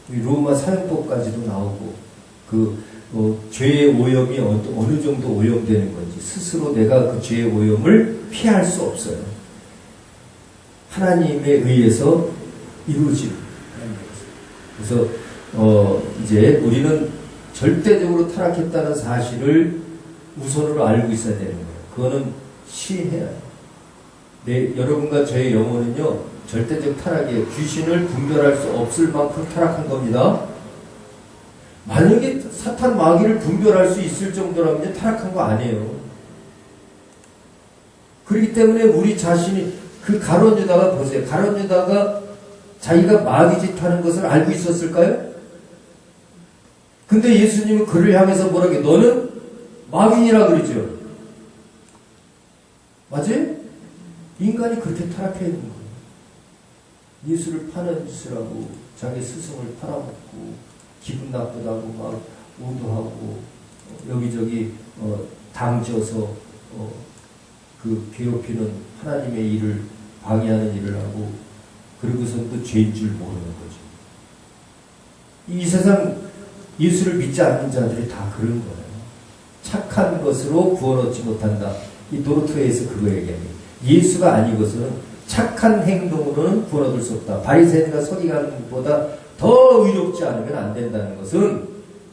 로마 사용법까지도 나오고 죄의 오염이 어느 정도 오염되는 건지 스스로 내가 그 죄의 오염을 피할 수 없어요. 하나님에 의해서 이루어지는 거예요. 그래서 이제 우리는 절대적으로 타락했다는 사실을 우선으로 알고 있어야 되는 거예요. 그거는 시인해야 해요. 여러분과 저의 영혼은요, 절대적 타락이에요. 귀신을 분별할 수 없을 만큼 타락한 겁니다. 만약에 사탄 마귀를 분별할 수 있을 정도라면 타락한 거 아니에요. 그렇기 때문에 우리 자신이 가룟 유다가 보세요. 가룟 유다가 자기가 마귀짓 하는 것을 알고 있었을까요? 근데 예수님은 그를 향해서 뭐라고 해요? 너는 마귀니라 그러죠. 맞아요? 인간이 그렇게 타락해 있는 거예요. 예수를 파는 짓을 하고 자기 스승을 팔아먹고 기분 나쁘다고 막 오도하고 여기저기 당져서 괴롭히는 하나님의 일을 방해하는 일을 하고 그러고서 또 죄인 줄 모르는 거죠. 이 세상 예수를 믿지 않는 자들이 다 그런 거예요. 착한 것으로 구원 얻지 못한다. 이 도르토에서 그거 얘기합니다. 예수가 아니고서는 착한 행동으로는 구원 얻을 수 없다. 바리새인과 서기관보다 더 의롭지 않으면 안 된다는 것은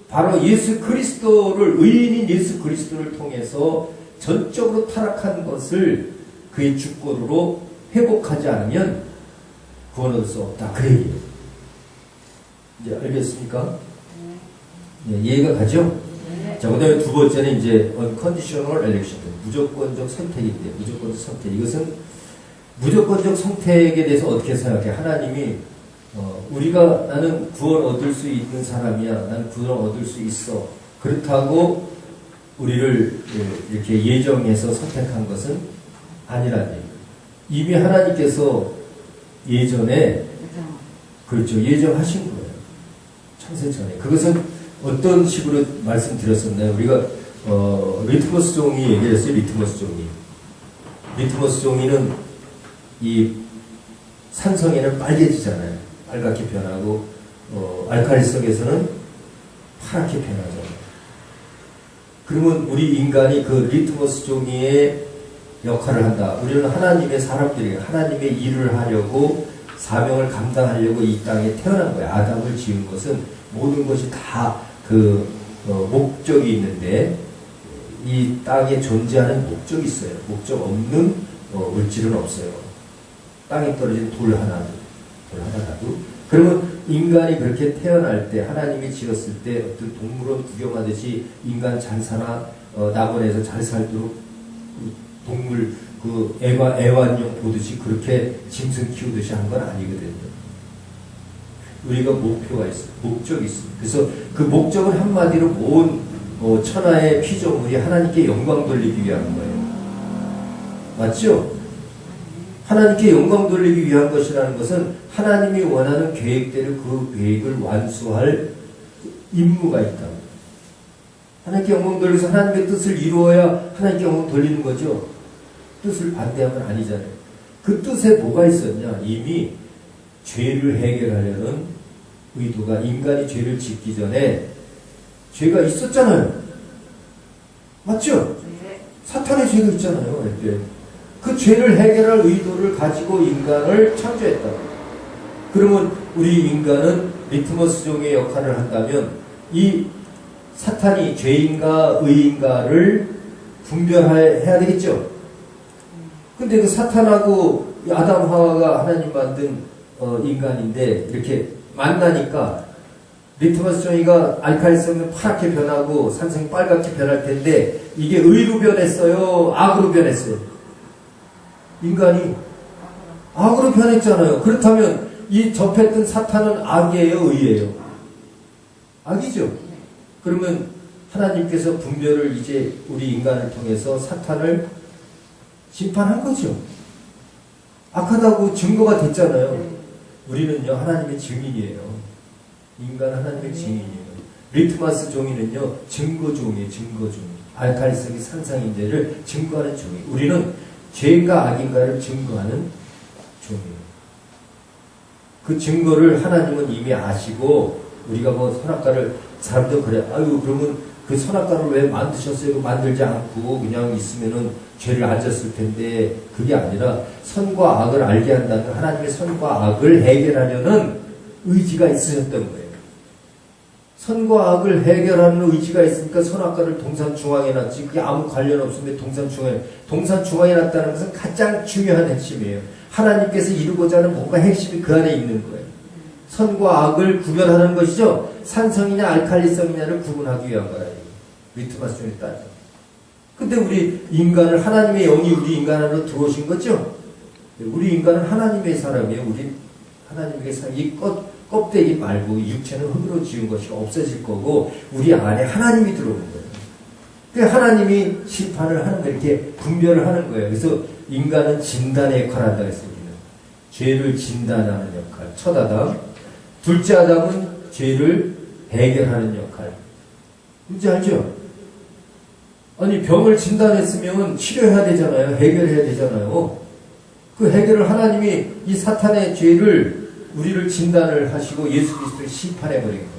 바로 예수 그리스도를 의인인 예수 그리스도를 통해서 전적으로 타락한 것을 그의 주권으로 회복하지 않으면 구원 얻을 수 없다. 그 얘기예요. 이제 알겠습니까? 네, 이해가 가죠? 네. 자, 그 다음에 두 번째는 이제 unconditional election, 무조건적 선택인데, 무조건적 선택. 이것은 무조건적 선택에 대해서 어떻게 생각해? 하나님이 나는 구원 얻을 수 있는 사람이야. 나는 구원 얻을 수 있어. 그렇다고 우리를 이렇게 예정해서 선택한 것은 아니라는 얘기예요. 이미 하나님께서 예전에 그렇죠. 예정하신 거예요. 창세 전에. 그것은 어떤 식으로 말씀드렸었나요? 우리가 리트머스 종이 얘기를 했어요. 리트머스 종이. 리트머스 종이는 이 산성에는 빨개지잖아요. 빨갛게 변하고 알칼리성에서는 파랗게 변하잖아요. 그러면 우리 인간이 그 리트머스 종이의 역할을 한다. 우리는 하나님의 사람들이에요. 하나님의 일을 하려고 사명을 감당하려고 이 땅에 태어난 거예요. 아담을 지은 것은 모든 것이 다 목적이 있는데 이 땅에 존재하는 목적이 있어요. 목적 없는 물질은 없어요. 땅에 떨어진 돌 하나라도. 그러면 인간이 그렇게 태어날 때 하나님이 지었을 때 어떤 동물원 구경하듯이 인간 잘 살아 낙원에서 잘 살도록 동물 애완용 보듯이 그렇게 짐승 키우듯이 한 건 아니거든요. 우리가 목표가 있어요. 목적이 있습니다. 그래서 그 목적은 한마디로 온 천하의 피조물이 하나님께 영광 돌리기 위한 거예요. 맞죠? 하나님께 영광 돌리기 위한 것이라는 것은 하나님이 원하는 계획대로 그 계획을 완수할 임무가 있다. 하나님께 영광 돌려서 하나님의 뜻을 이루어야 하나님께 영광 돌리는 거죠. 뜻을 반대하면 아니잖아요. 그 뜻에 뭐가 있었냐? 이미 죄를 해결하려는 의도가 인간이 죄를 짓기 전에 죄가 있었잖아요. 맞죠? 사탄의 죄가 있잖아요. 그때. 그 죄를 해결할 의도를 가지고 인간을 창조했다. 그러면 우리 인간은 리트머스 종의 역할을 한다면 이 사탄이 죄인가 의인가를 분별해야 되겠죠. 근데 그 사탄하고 아담 하와가 하나님 만든 인간인데 이렇게 만나니까 리트머스 종이가 알칼리성은 파랗게 변하고 산성이 빨갛게 변할 텐데 이게 의로 변했어요? 악으로 변했어요? 인간이 악으로 변했잖아요. 그렇다면 이 접했던 사탄은 악이에요, 의예요? 악이죠. 그러면 하나님께서 분별을 이제 우리 인간을 통해서 사탄을 심판한 거죠. 악하다고 증거가 됐잖아요. 우리는요, 하나님의 증인이에요. 인간 하나님의 증인이에요. 리트마스 종이는요, 증거종이에요, 증거종. 알칼리성이 산상인재를 증거하는 종이. 우리는 죄인가 악인가를 증거하는 종이에요. 그 증거를 하나님은 이미 아시고, 우리가 뭐 선악과를, 사람도 그래. 아유, 그러면 그 선악과를 왜 만드셨어요? 만들지 않고 그냥 있으면은 죄를 안 졌을 텐데, 그게 아니라 선과 악을 알게 한다면 하나님의 선과 악을 해결하려는 의지가 있으셨던 거예요. 선과 악을 해결하는 의지가 있으니까 선악과를 동산 중앙에 놨지. 그게 아무 관련 없으면 동산 중앙에 놨다는 것은 가장 중요한 핵심이에요. 하나님께서 이루고자 하는 뭔가 핵심이 그 안에 있는 거예요. 선과 악을 구별하는 것이죠. 산성이냐 알칼리성이냐를 구분하기 위한 거라. 리트마스 종이 따져. 근데 우리 인간을 하나님의 영이 우리 인간 안으로 들어오신 거죠. 우리 인간은 하나님의 사람이에요. 우리 하나님의 사람. 이 껍데기 말고 육체는 흙으로 지은 것이 없어질 거고 우리 안에 하나님이 들어오는 거예요. 그 하나님이 심판을 하는 거예요. 이렇게 분별을 하는 거예요. 그래서 인간은 진단의 역할을 한다고 했어요. 죄를 진단하는 역할. 첫 아담. 둘째 아담은 죄를 해결하는 역할. 뭔지 알죠? 아니, 병을 진단했으면 치료해야 되잖아요. 해결해야 되잖아요. 그 해결을 하나님이 이 사탄의 죄를 우리를 진단을 하시고 예수 그리스도를 심판해버린 거예요.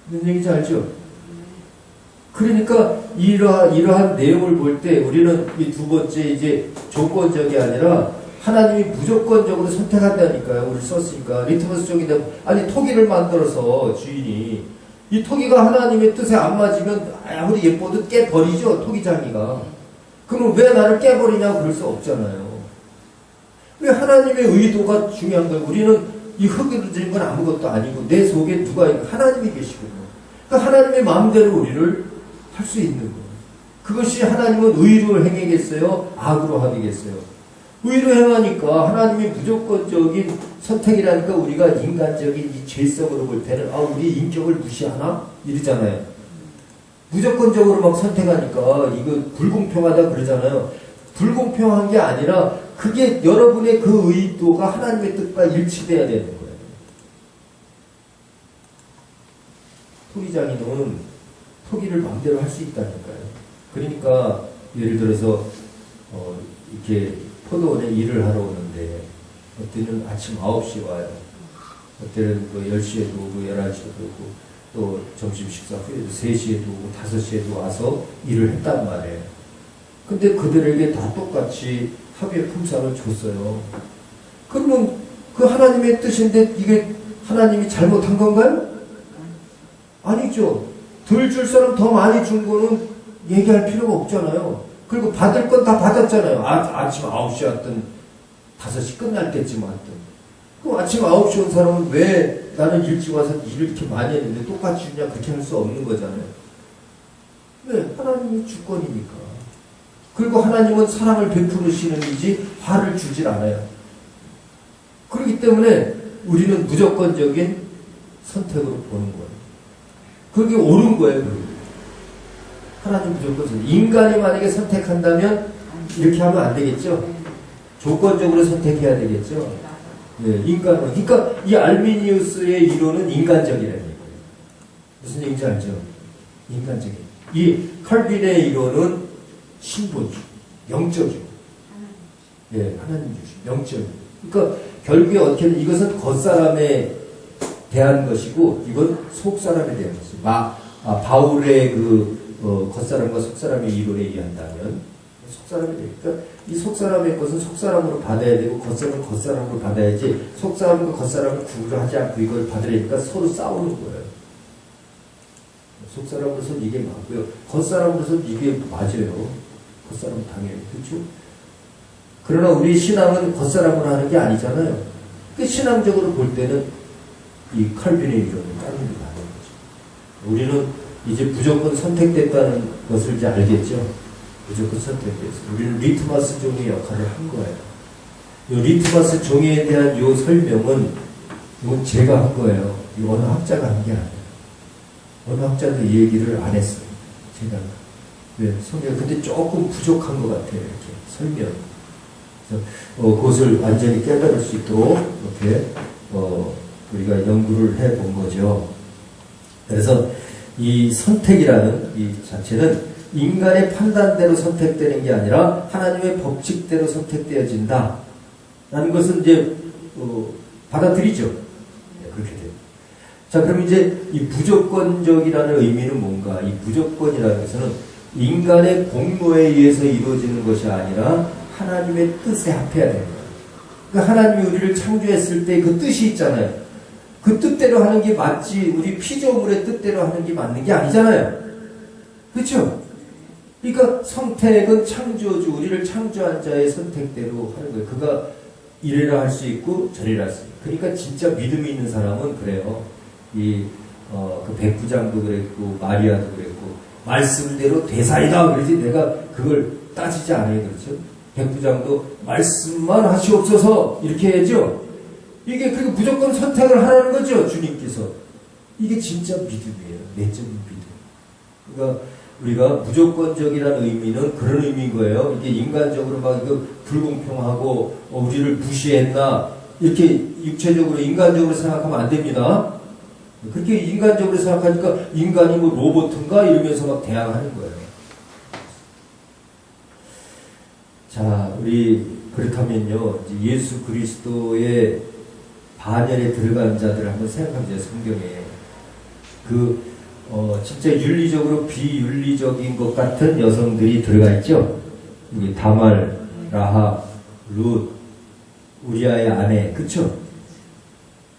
무슨 얘기인지 알죠? 그러니까 이러한 내용을 볼 때 우리는 이 두 번째 이제 조건적이 아니라 하나님이 무조건적으로 선택한다니까요. 우리 썼으니까. 리트머스 종인데, 아니, 토기를 만들어서 주인이 이 토기가 하나님의 뜻에 안 맞으면 아무리 예뻐도 깨버리죠. 토기장이가. 그러면 왜 나를 깨버리냐고 그럴 수 없잖아요. 왜 하나님의 의도가 중요한 거예요. 우리는 이 흙으로 된 건 아무것도 아니고 내 속에 누가 있고 하나님이 계시거든요. 그러니까 하나님의 마음대로 우리를 할 수 있는 거예요. 그것이 하나님은 의로 행하겠어요? 악으로 하겠어요? 의로 행하니까 하나님이 무조건적인 선택이라니까 우리가 인간적인 이 죄성으로 볼 때는 우리 인격을 무시하나? 이러잖아요. 무조건적으로 막 선택하니까 이거 불공평하다 그러잖아요. 불공평한 게 아니라 그게 여러분의 그 의도가 하나님의 뜻과 일치돼야 되는 거예요. 토기장인은 토기를 마음대로 할 수 있다니까요. 그러니까 예를 들어서 이렇게 포도원에 일을 하러 오는데 어때는 아침 9시에 와요. 어때는 뭐 10시에도 오고 11시에도 오고 또 점심 식사 후에도 3시에도 오고 5시에도 와서 일을 했단 말이에요. 근데 그들에게 다 똑같이 합의 품삯을 줬어요. 그러면 그 하나님의 뜻인데 이게 하나님이 잘못한 건가요? 아니죠. 덜 줄 사람 더 많이 준 거는 얘기할 필요가 없잖아요. 그리고 받을 건 다 받았잖아요. 아침 9시에 왔든 5시 끝날 때쯤 왔든. 그럼 아침 9시에 온 사람은 왜 나는 일찍 와서 일을 이렇게 많이 했는데 똑같이 주냐 그렇게 할 수 없는 거잖아요. 왜? 하나님의 주권이니까. 그리고 하나님은 사랑을 베푸시는 이지 화를 주질 않아요. 그렇기 때문에 우리는 무조건적인 선택으로 보는 거예요. 그게 옳은 거예요. 하나님 무조건 선택. 인간이 만약에 선택한다면 이렇게 하면 안 되겠죠. 조건적으로 선택해야 되겠죠. 네, 인간은. 그러니까 이 알미니우스의 이론은 인간적이라는 거예요. 무슨 얘기인지 알죠? 인간적인. 이 칼빈의 이론은 신본주, 영적이고. 예, 하나님 주신 영적. 그러니까 결국에 어떻게든 이것은 겉사람에 대한 것이고 이건 속사람에 대한 것이고. 바울의 겉사람과 속사람의 이론에 의한다면 속사람이 되니까 이 속사람의 것은 속사람으로 받아야 되고 겉사람은 겉사람으로 받아야지 속사람과 겉사람을 구분하지 않고 이걸 받으려니까 서로 싸우는 거예요. 속사람으로서는 이게 맞고요. 겉사람으로서는 이게 맞아요. 겉사람은 당연히. 그렇죠? 그러나 우리 신앙은 겉사람으로 하는 게 아니잖아요. 그 신앙적으로 볼 때는 이 칼빈의 이론을 따르는 게 맞는 거죠. 우리는 이제 무조건 선택됐다는 것을 이제 알겠죠. 무조건 선택됐어요. 우리는 리트마스 종의 역할을 한 거예요. 리트마스 종이에 대한 요 설명은 이건 제가 한 거예요. 이 어느 학자가 한 게 아니에요. 어느 학자도 이 얘기를 안 했어요. 제가. 왜? 성경 근데 조금 부족한 것 같아요. 이렇게 설명. 그래서 그것을 완전히 깨달을 수 있도록 이렇게 우리가 연구를 해본 거죠. 그래서 이 선택이라는 이 자체는 인간의 판단대로 선택되는 게 아니라 하나님의 법칙대로 선택되어진다. 라는 것은 이제 받아들이죠. 네, 그렇게 돼요. 자, 그럼 이제 이 무조건적이라는 의미는 뭔가? 이 무조건이라는 것은 인간의 공로에 의해서 이루어지는 것이 아니라 하나님의 뜻에 합해야 됩니다. 그러니까 하나님이 우리를 창조했을 때 그 뜻이 있잖아요. 그 뜻대로 하는 게 맞지 우리 피조물의 뜻대로 하는 게 맞는 게 아니잖아요. 그렇죠? 그러니까 선택은 창조주, 우리를 창조한 자의 선택대로 하는 거예요. 그가 이래라 할 수 있고 저래라 할 수 있고. 그러니까 진짜 믿음이 있는 사람은 그래요. 그 백부장도 그랬고 마리아도 그랬고 말씀대로 대사이다 그러지 내가 그걸 따지지 않아요. 그렇죠? 백부장도 말씀만 하시옵소서 이렇게 해야죠. 이게 그리고 무조건 선택을 하라는 거죠. 주님께서. 이게 진짜 믿음이에요. 내적인 믿음. 그러니까 우리가 무조건적이라는 의미는 그런 의미인 거예요. 이게 인간적으로 막 이거 불공평하고 우리를 무시했나 이렇게 육체적으로 인간적으로 생각하면 안 됩니다. 그렇게 인간적으로 생각하니까 인간이 뭐 로봇인가 이러면서 막 대항하는 거예요. 자, 우리 그렇다면요, 예수 그리스도의 반열에 들어간 자들을 한번 생각해보세요. 성경에 진짜 윤리적으로 비윤리적인 것 같은 여성들이 들어가 있죠. 여기 다말, 라합, 룻, 우리아의 아내, 그쵸?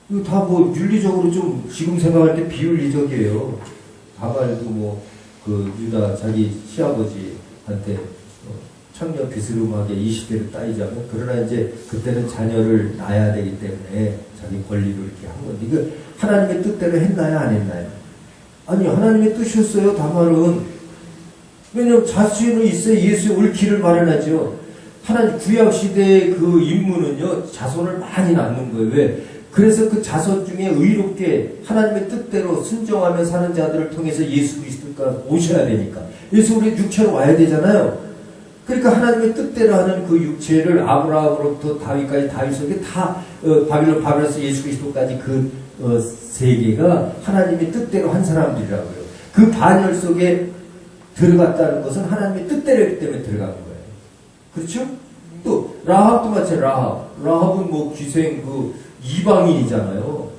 이거 다 뭐 윤리적으로 좀 지금 생각할 때 비윤리적이에요. 다말도 유다 자기 시아버지한테 청년 비스름하게 20대를 따이자면, 그러나 이제 그때는 자녀를 낳아야 되기 때문에 자기 권리로 이렇게 한 건데, 이거 하나님의 뜻대로 했나요, 안 했나요? 아니, 하나님의 뜻이었어요, 다말은. 왜냐면 자수는 있어야 예수의 옳기를 마련하죠. 하나님 구약시대의 그 인문은요, 자손을 많이 낳는 거예요. 왜? 그래서 그 자손 중에 의롭게 하나님의 뜻대로 순종하며 사는 자들을 통해서 예수 그리스도가 오셔야 되니까. 예수 우리 육체로 와야 되잖아요. 그러니까 하나님의 뜻대로 하는 그 육체를 아브라함으로부터 다윗까지, 다윗에게 다 바빌로스 예수 그리스도까지 그 세계가 하나님의 뜻대로 한 사람들이라고요. 그 반열 속에 들어갔다는 것은 하나님의 뜻대로이기 때문에 들어간 거예요. 그렇죠? 또 라합도 마찬가지예요. 라합은 귀생 이방인이잖아요.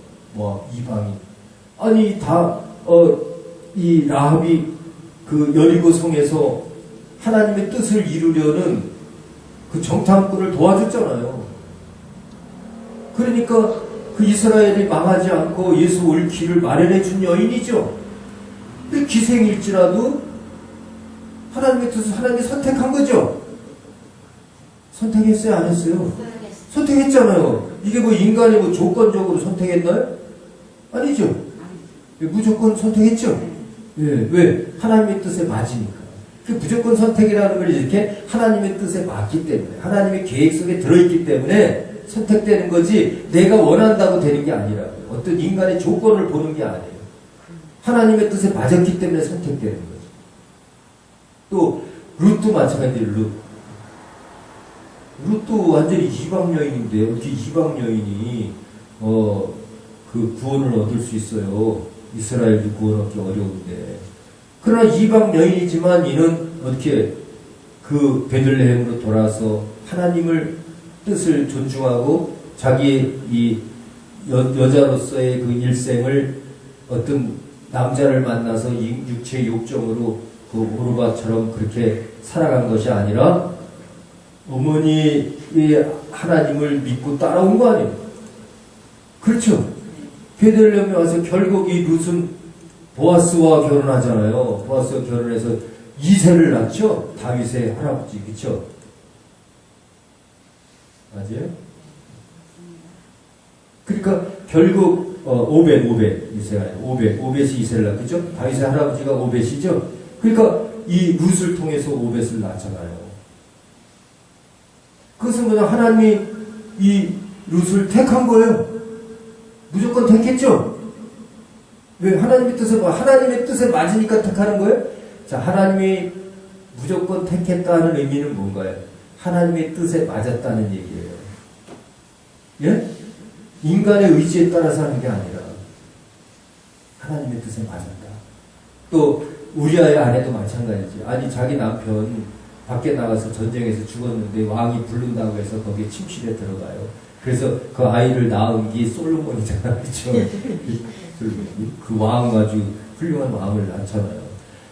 이방인. 아니 이 라합이 그 여리고 성에서 하나님의 뜻을 이루려는 그 정탐꾼을 도와줬잖아요. 그러니까 그 이스라엘이 망하지 않고 예수 옳기를 마련해 준 여인이죠. 근데 기생일지라도 하나님의 뜻을 하나님이 선택한 거죠. 선택했어요, 안 했어요? 선택했잖아요. 이게 인간이 조건적으로 선택했나요? 아니죠. 무조건 선택했죠. 예, 왜? 하나님의 뜻에 맞으니까. 그 무조건 선택이라는 걸 이렇게 하나님의 뜻에 맞기 때문에, 하나님의 계획 속에 들어있기 때문에 선택되는 거지, 내가 원한다고 되는 게 아니라고요. 어떤 인간의 조건을 보는 게 아니에요. 하나님의 뜻에 맞았기 때문에 선택되는 거죠. 또 룻도 마찬가지로 룻도 완전히 이방 여인인데 어떻게 이방 여인이 그 구원을 얻을 수 있어요? 이스라엘도 구원 얻기 어려운데. 그러나 이방 여인이지만 이는 어떻게 그 베들레헴으로 돌아서 하나님을 뜻을 존중하고 자기 이 여자로서의 그 일생을 어떤 남자를 만나서 육체의 욕정으로 그 오르바처럼 그렇게 살아간 것이 아니라 어머니의 하나님을 믿고 따라온 거 아니에요. 그렇죠. 베들레헴에 와서 결국 이 룻은 보아스와 결혼하잖아요. 보아스와 결혼해서 이세를 낳죠. 다윗의 할아버지, 그렇죠? 맞아요? 그러니까 결국 오벳이 이세를 낳죠. 다윗의 할아버지가 오벳이죠. 그러니까 이 룻을 통해서 오벳을 낳잖아요. 그것은 그냥 하나님이 이 룻을 택한 거예요. 무조건 택했죠? 왜? 하나님의 뜻에 맞으니까 택하는 거예요? 자, 하나님이 무조건 택했다는 의미는 뭔가요? 하나님의 뜻에 맞았다는 얘기예요. 예? 인간의 의지에 따라서 하는 게 아니라 하나님의 뜻에 맞았다. 또 우리아의 아내도 마찬가지지. 아니 자기 남편 밖에 나가서 전쟁에서 죽었는데 왕이 부른다고 해서 거기에 침실에 들어가요. 그래서 그 아이를 낳은 게 솔로몬이잖아요. 그렇죠? 그 왕 아주 훌륭한 왕을 낳잖아요.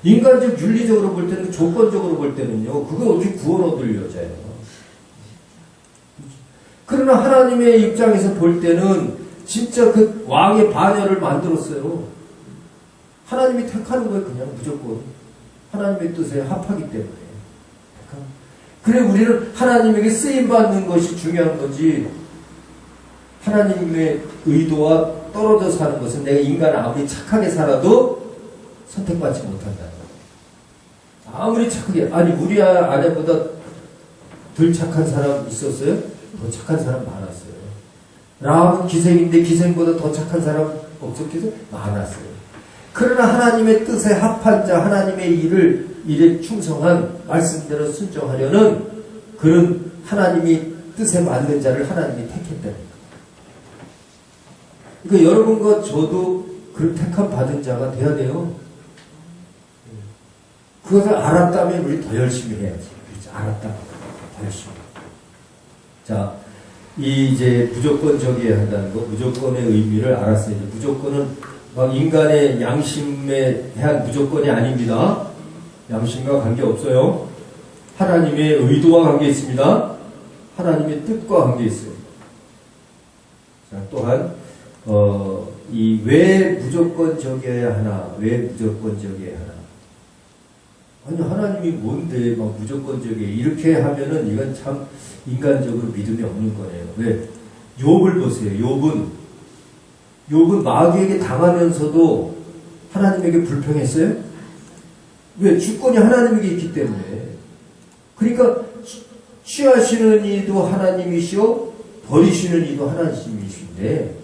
인간적 윤리적으로 볼 때는, 조건적으로 볼 때는요, 그거 어떻게 구원 얻을 여자예요. 그러나 하나님의 입장에서 볼 때는 진짜 그 왕의 반열을 만들었어요. 하나님이 택하는 거예요. 그냥 무조건 하나님의 뜻에 합하기 때문에. 그래, 우리는 하나님에게 쓰임받는 것이 중요한 거지, 하나님의 의도와 떨어져 사는 것은 내가 인간을 아무리 착하게 살아도 선택받지 못한다는 거예요. 아무리 착하게, 아니 우리 아내보다 덜 착한 사람 있었어요? 더 착한 사람 많았어요. 라합은 기생인데 기생보다 더 착한 사람 없었겠어요? 많았어요. 그러나 하나님의 뜻에 합한 자, 하나님의 일에 충성한 말씀대로 순종하려는 그런 하나님이 뜻에 맞는 자를 하나님이 택했다는 거예요. 그러니까 여러분과 저도 그런 택함 받은 자가 돼야 돼요. 그것을 알았다면 우리 더 열심히 해야지. 그렇지? 알았다면 더 열심히. 자, 이제 무조건적이어야 한다는 거, 무조건의 의미를 알았어요. 무조건은 막 인간의 양심에 대한 무조건이 아닙니다. 양심과 관계 없어요. 하나님의 의도와 관계 있습니다. 하나님의 뜻과 관계 있어요. 자, 또한 이 왜 무조건적이어야 하나? 왜 무조건적이어야 하나? 아니 하나님이 뭔데 막 무조건적이에요. 이렇게 하면은 이건 참 인간적으로 믿음이 없는 거예요. 왜? 욥을 보세요. 욥은 마귀에게 당하면서도 하나님에게 불평했어요? 왜? 주권이 하나님에게 있기 때문에. 그러니까 취하시는 이도 하나님이시오, 버리시는 이도 하나님이신데,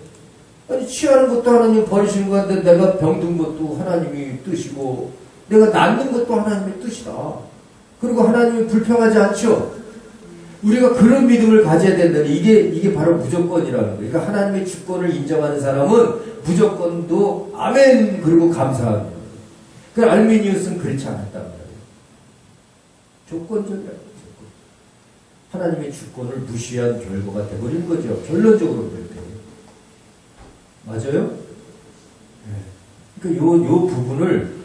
아니 취하는 것도 하나님, 버리시는 건데 내가 병든 것도 하나님이 뜻이고 내가 낫는 것도 하나님의 뜻이다. 그리고 하나님이 불평하지 않죠. 우리가 그런 믿음을 가져야 된다니, 이게 바로 무조건이라는 거예요. 그러니까 하나님의 주권을 인정하는 사람은 무조건도 아멘 그리고 감사합니다. 그 알미니우스는 그렇지 않았단 말이에요. 조건적이라는 거죠. 하나님의 주권을 무시한 결과가 되어버린 거죠. 결론적으로 볼 때. 맞아요? 네. 그러니까 요 부분을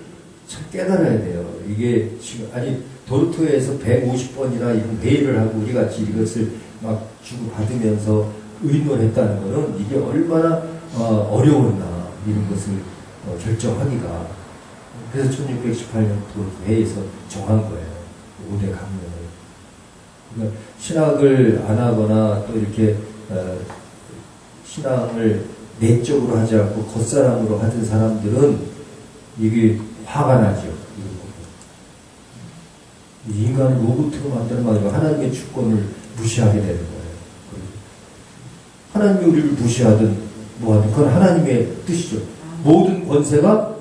참 깨달아야 돼요. 이게 지금, 아니, 도르토에서 150번이나 이런 회의를 하고 우리 같이 이것을 막 주고받으면서 의논했다는 거는 이게 얼마나 어려웠나, 이런 것을 결정하기가. 그래서 1618년 도르토 회의에서 정한 거예요. 5대 강령을. 그러니까 신학을 안 하거나 또 이렇게 신앙을 내적으로 하지 않고 겉사람으로 하던 사람들은 이게 화가 나죠. 인간을 로봇으로 만드는 말이고 하나님의 주권을 무시하게 되는 거예요. 하나님이 우리를 무시하든 뭐하든 그건 하나님의 뜻이죠. 모든 권세가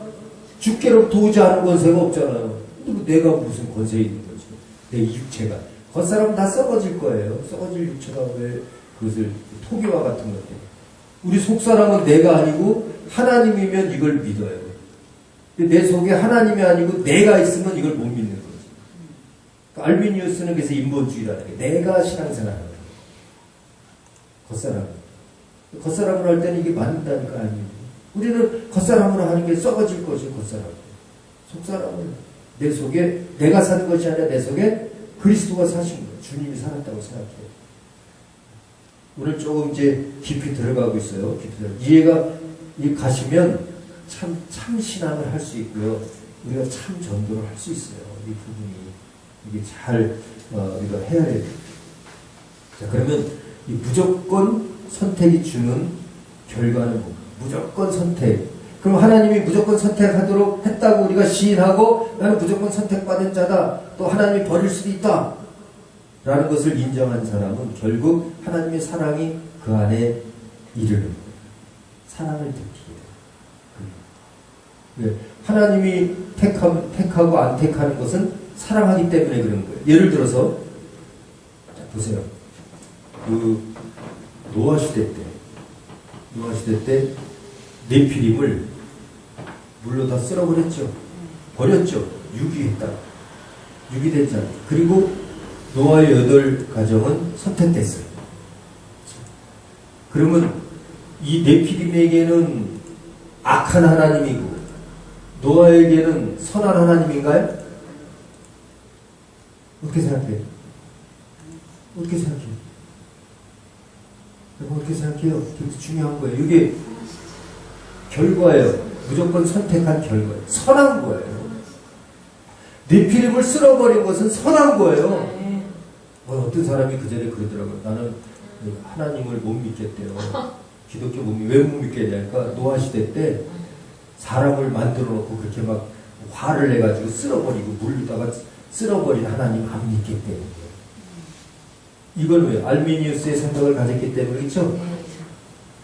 주께로부터 오지 않은 권세가 없잖아요. 내가 무슨 권세 있는 거지. 내 육체가. 겉사람은 다 썩어질 거예요. 썩어질 육체가 왜 그것을 토기와 같은 것들. 우리 속사람은 내가 아니고 하나님이면 이걸 믿어요. 내 속에 하나님이 아니고 내가 있으면 이걸 못 믿는 거지. 그러니까 알비니우스는 그래서 인본주의라는 게 내가 신앙생활하는 거예요. 겉사람으로 할 때는 이게 맞는다니까 아니에요. 우리는 겉사람으로 하는 게 썩어질 것이 겉사람. 속사람은 내 속에 내가 사는 것이 아니라 내 속에 그리스도가 사신 거예요. 주님이 살았다고 생각해요. 오늘 조금 이제 깊이 들어가고 있어요. 이해가 가시면 참 신앙을 할 수 있고요. 우리가 참 전도를 할 수 있어요. 이 부분이 이게 잘 우리가 해야 돼요. 자, 그러면 이 무조건 선택이 주는 결과는 뭡니까? 무조건 선택. 그럼 하나님이 무조건 선택하도록 했다고 우리가 시인하고 나는 무조건 선택받은 자다. 또 하나님이 버릴 수도 있다. 라는 것을 인정한 사람은 결국 하나님의 사랑이 그 안에 이르는 거예요. 사랑을 느끼게 돼요. 하나님이 택하고 안 택하는 것은 사랑하기 때문에 그런 거예요. 예를 들어서 자, 보세요. 노아 시대 때 네피림을 물로 다 쓸어버렸죠. 버렸죠. 유기됐잖아요. 그리고 노아의 8가정은 선택됐어요. 그러면 이 네피림에게는 악한 하나님이고 노아에게는 선한 하나님인가요? 어떻게 생각해요? 어떻게 생각해요? 되게 중요한 거예요. 이게 결과예요. 무조건 선택한 결과예요. 선한 거예요. 네피림을 쓸어버린 것은 선한 거예요. 어떤 사람이 그 전에 그러더라고요. 나는 하나님을 못 믿겠대요. 기독교 왜 못 믿겠냐니까 노아 시대 때 사람을 만들어 놓고 그렇게 막 화를 내가지고 쓸어버리고 물리다가 쓸어버린 하나님 안 믿겠대요. 이걸 왜? 알미니우스의 생각을 가졌기 때문이죠.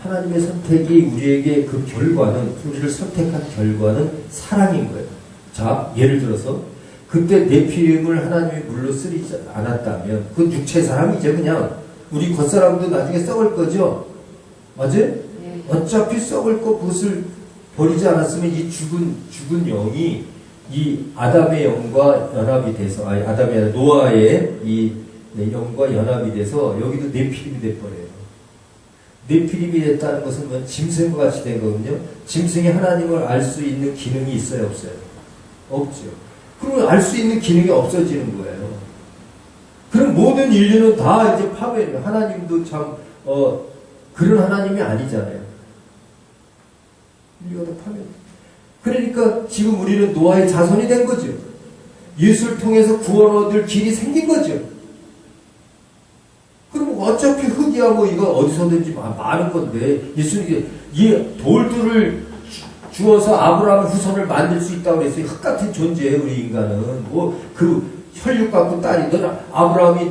하나님의 선택이 우리에게 그 결과는, 우리를 선택한 결과는 사랑인 거예요. 자, 예를 들어서 그때 네피림을 하나님이 물로 쓰리지 않았다면 그 육체 사람이죠. 그냥 우리 겉사람도 나중에 썩을 거죠. 맞아요? 어차피 썩을 거 그것을 버리지 않았으면 이 죽은 영이 이 아담의 영과 연합이 돼서, 아담이 아니라 노아의 이 영과 연합이 돼서 여기도 네피림이 돼버려요. 네피림이 됐다는 것은 뭐 짐승과 같이 된 거거든요. 짐승이 하나님을 알 수 있는 기능이 있어요, 없어요? 없죠. 그러면 알 수 있는 기능이 없어지는 거예요. 그럼 모든 인류는 다 이제 파괴해요. 하나님도 참 그런 하나님이 아니잖아요. 인류가 다 파괴. 그러니까 지금 우리는 노아의 자손이 된 거죠. 예수를 통해서 구원 얻을 길이 생긴 거죠. 그럼 어차피 흙이야 뭐 이거 어디서든지 많은 건데 예수님이 이 돌들을 주어서 아브라함 후손을 만들 수 있다고 그랬어요. 흙 같은 존재예요, 우리 인간은. 뭐 그 혈육 갖고 딸이 너는 아브라함이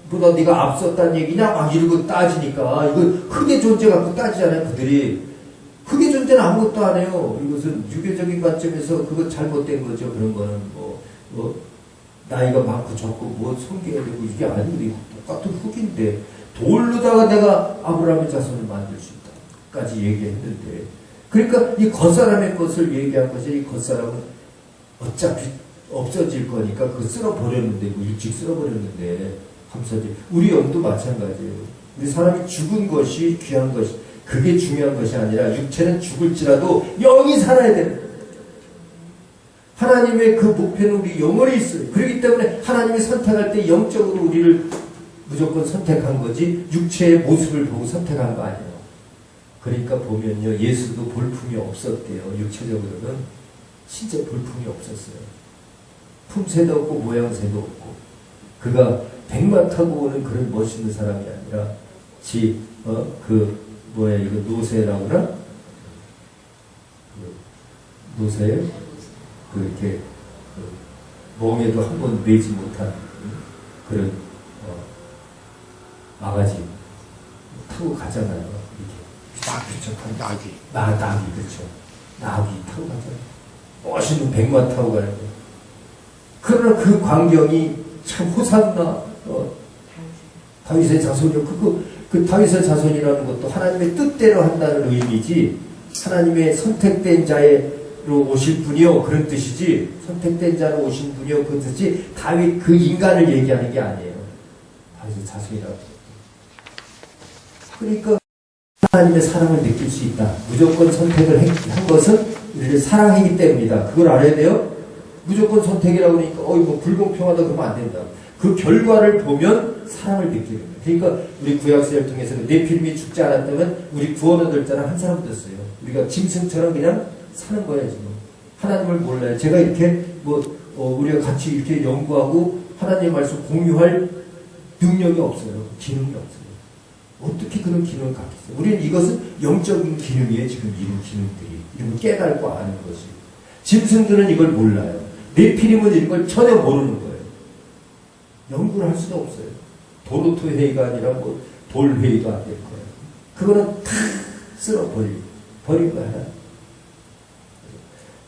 보다 네가 앞섰다는 얘기냐 막 이러고 따지니까 이거 흙의 존재 갖고 따지잖아요, 그들이. 흙의 존재는 아무것도 안 해요. 이것은 유교적인 관점에서 그거 잘못된 거죠. 그런 거는 뭐 나이가 많고 적고 뭐 섬겨야 되고 이게 아니고 똑같은 흙인데 돌로다가 내가 아브라함의 자손을 만들 수 있다까지 얘기했는데, 그러니까 이 겉사람의 것을 얘기한 것이, 이 겉사람은 어차피 없어질 거니까 그거 쓸어버렸는데, 뭐 일찍 쓸어버렸는데 감사지. 우리 영도 마찬가지예요. 우리 사람이 죽은 것이 귀한 것이, 그게 중요한 것이 아니라 육체는 죽을지라도 영이 살아야 됩니다. 하나님의 그 목표는 우리 영원히 있어요. 그렇기 때문에 하나님이 선택할 때 영적으로 우리를 무조건 선택한 거지 육체의 모습을 보고 선택한 거 아니에요. 그러니까 보면요, 예수도 볼품이 없었대요. 육체적으로는 진짜 볼품이 없었어요. 품새도 없고 모양새도 없고, 그가 백마 타고 오는 그런 멋있는 사람이 아니라 이거 노새라고 그러나? 노새? 이렇게 멍에도 한 번 매지 못한 그런 마가지 타고 가잖아요. 이렇게 낙이 그렇죠. 낙이 타고 가잖아요. 멋있는 백마 타고 가는 거. 그러나 그 광경이 참 호산나. 다윗의 자손이요. 그 다윗의 자손이라는 것도 하나님의 뜻대로 한다는 의미지, 하나님의 선택된 자로 오실 분이요 그런 뜻이지, 선택된 자로 오신 분이요 그 뜻이 다윗 그 인간을 얘기하는 게 아니에요. 다윗의 자손이라고. 그러니까 하나님의 사랑을 느낄 수 있다. 무조건 선택을 한 것은 우리를 사랑이기 때문이다. 그걸 알아야 돼요. 무조건 선택이라고 그러니까 뭐 불공평하다 그러면 안 된다. 그 결과를 보면 사랑을 느끼는 거예요. 그러니까 우리 구약세를 통해서 네피림이 죽지 않았다면 우리 구원 얻을 자는 한 사람도 됐어요. 우리가 짐승처럼 그냥 사는 거예요, 지금. 하나님을 몰라요. 제가 이렇게 우리가 같이 이렇게 연구하고 하나님의 말씀 공유할 능력이 없어요. 기능이 없어요. 어떻게 그런 기능을 갖겠어요? 우리는 이것은 영적인 기능이에요. 지금 이런 기능들이. 이런 걸 깨닫고 아는 것이. 짐승들은 이걸 몰라요. 네피림은 이런 걸 전혀 모르는 거예요. 연구를 할 수도 없어요. 도로토 회의가 아니라 뭐 돌 회의도 안 될 거예요. 그거는 다 버린 거야.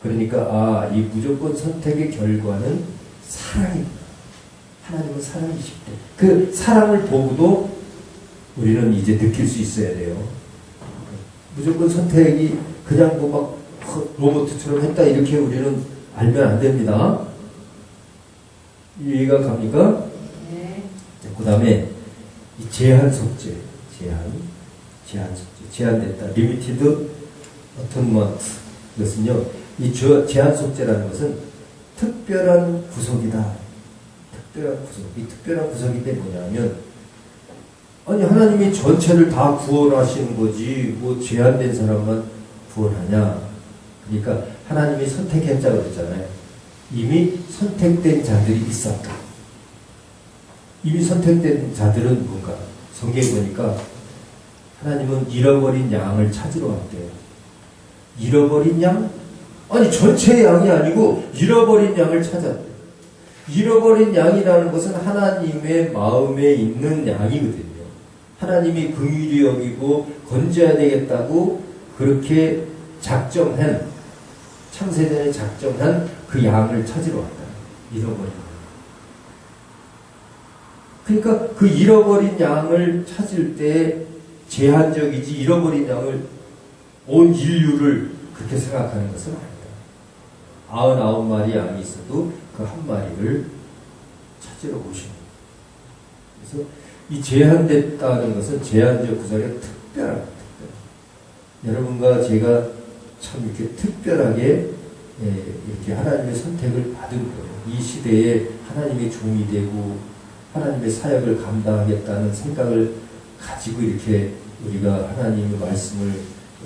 그러니까 이 무조건 선택의 결과는 사랑입니다. 하나님은 사랑이시기 때문에 그 사랑을 보고도 우리는 이제 느낄 수 있어야 돼요. 무조건 선택이 그냥 뭐 막 로봇처럼 했다 이렇게 우리는 알면 안 됩니다. 이해가 갑니까? 네. 그 다음에 이 제한 속죄, 제한됐다. 리미티드 어톤먼트. 이것은요, 이 제한 속죄라는 것은 특별한 구속이다. 특별한 구속. 이 특별한 구속인데 뭐냐면, 아니, 하나님이 전체를 다 구원하시는 거지, 뭐 제한된 사람만 구원하냐. 그러니까 하나님이 선택했자고 그랬잖아요. 이미 선택된 자들이 있었다. 이미 선택된 자들은 뭔가? 성경에 보니까 하나님은 잃어버린 양을 찾으러 왔대요. 잃어버린 양? 아니 전체의 양이 아니고 잃어버린 양을 찾았대요. 잃어버린 양이라는 것은 하나님의 마음에 있는 양이거든요. 하나님이 긍휼히 여기고 건져야 되겠다고 그렇게 작정한 창세전에 작정한 그 양을 찾으러 왔다. 잃어버린 양. 그러니까 그 잃어버린 양을 찾을 때 제한적이지 잃어버린 양을 온 인류를 그렇게 생각하는 것은 아니다. 99마리 양이 있어도 그 한 마리를 찾으러 오시는 거예요. 그래서 이 제한됐다는 것은 제한적 구속의 특별한 여러분과 제가 참 이렇게 특별하게 이렇게 하나님의 선택을 받은 거예요. 이 시대에 하나님의 종이 되고 하나님의 사역을 감당하겠다는 생각을 가지고 이렇게 우리가 하나님의 말씀을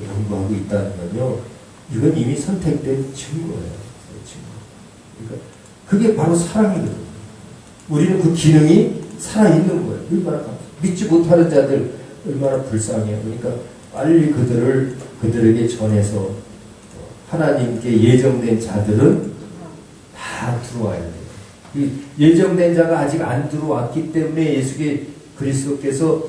연구하고 있다는 건요. 이건 이미 선택된 증거예요. 그러니까 그게 바로 사랑이거든요. 우리는 그 기능이 살아있는 거예요. 얼마나 믿지 못하는 자들 얼마나 불쌍해요. 그러니까 빨리 그들에게 전해서 하나님께 예정된 자들은 다 들어와야 돼요. 예정된 자가 아직 안 들어왔기 때문에 그리스도께서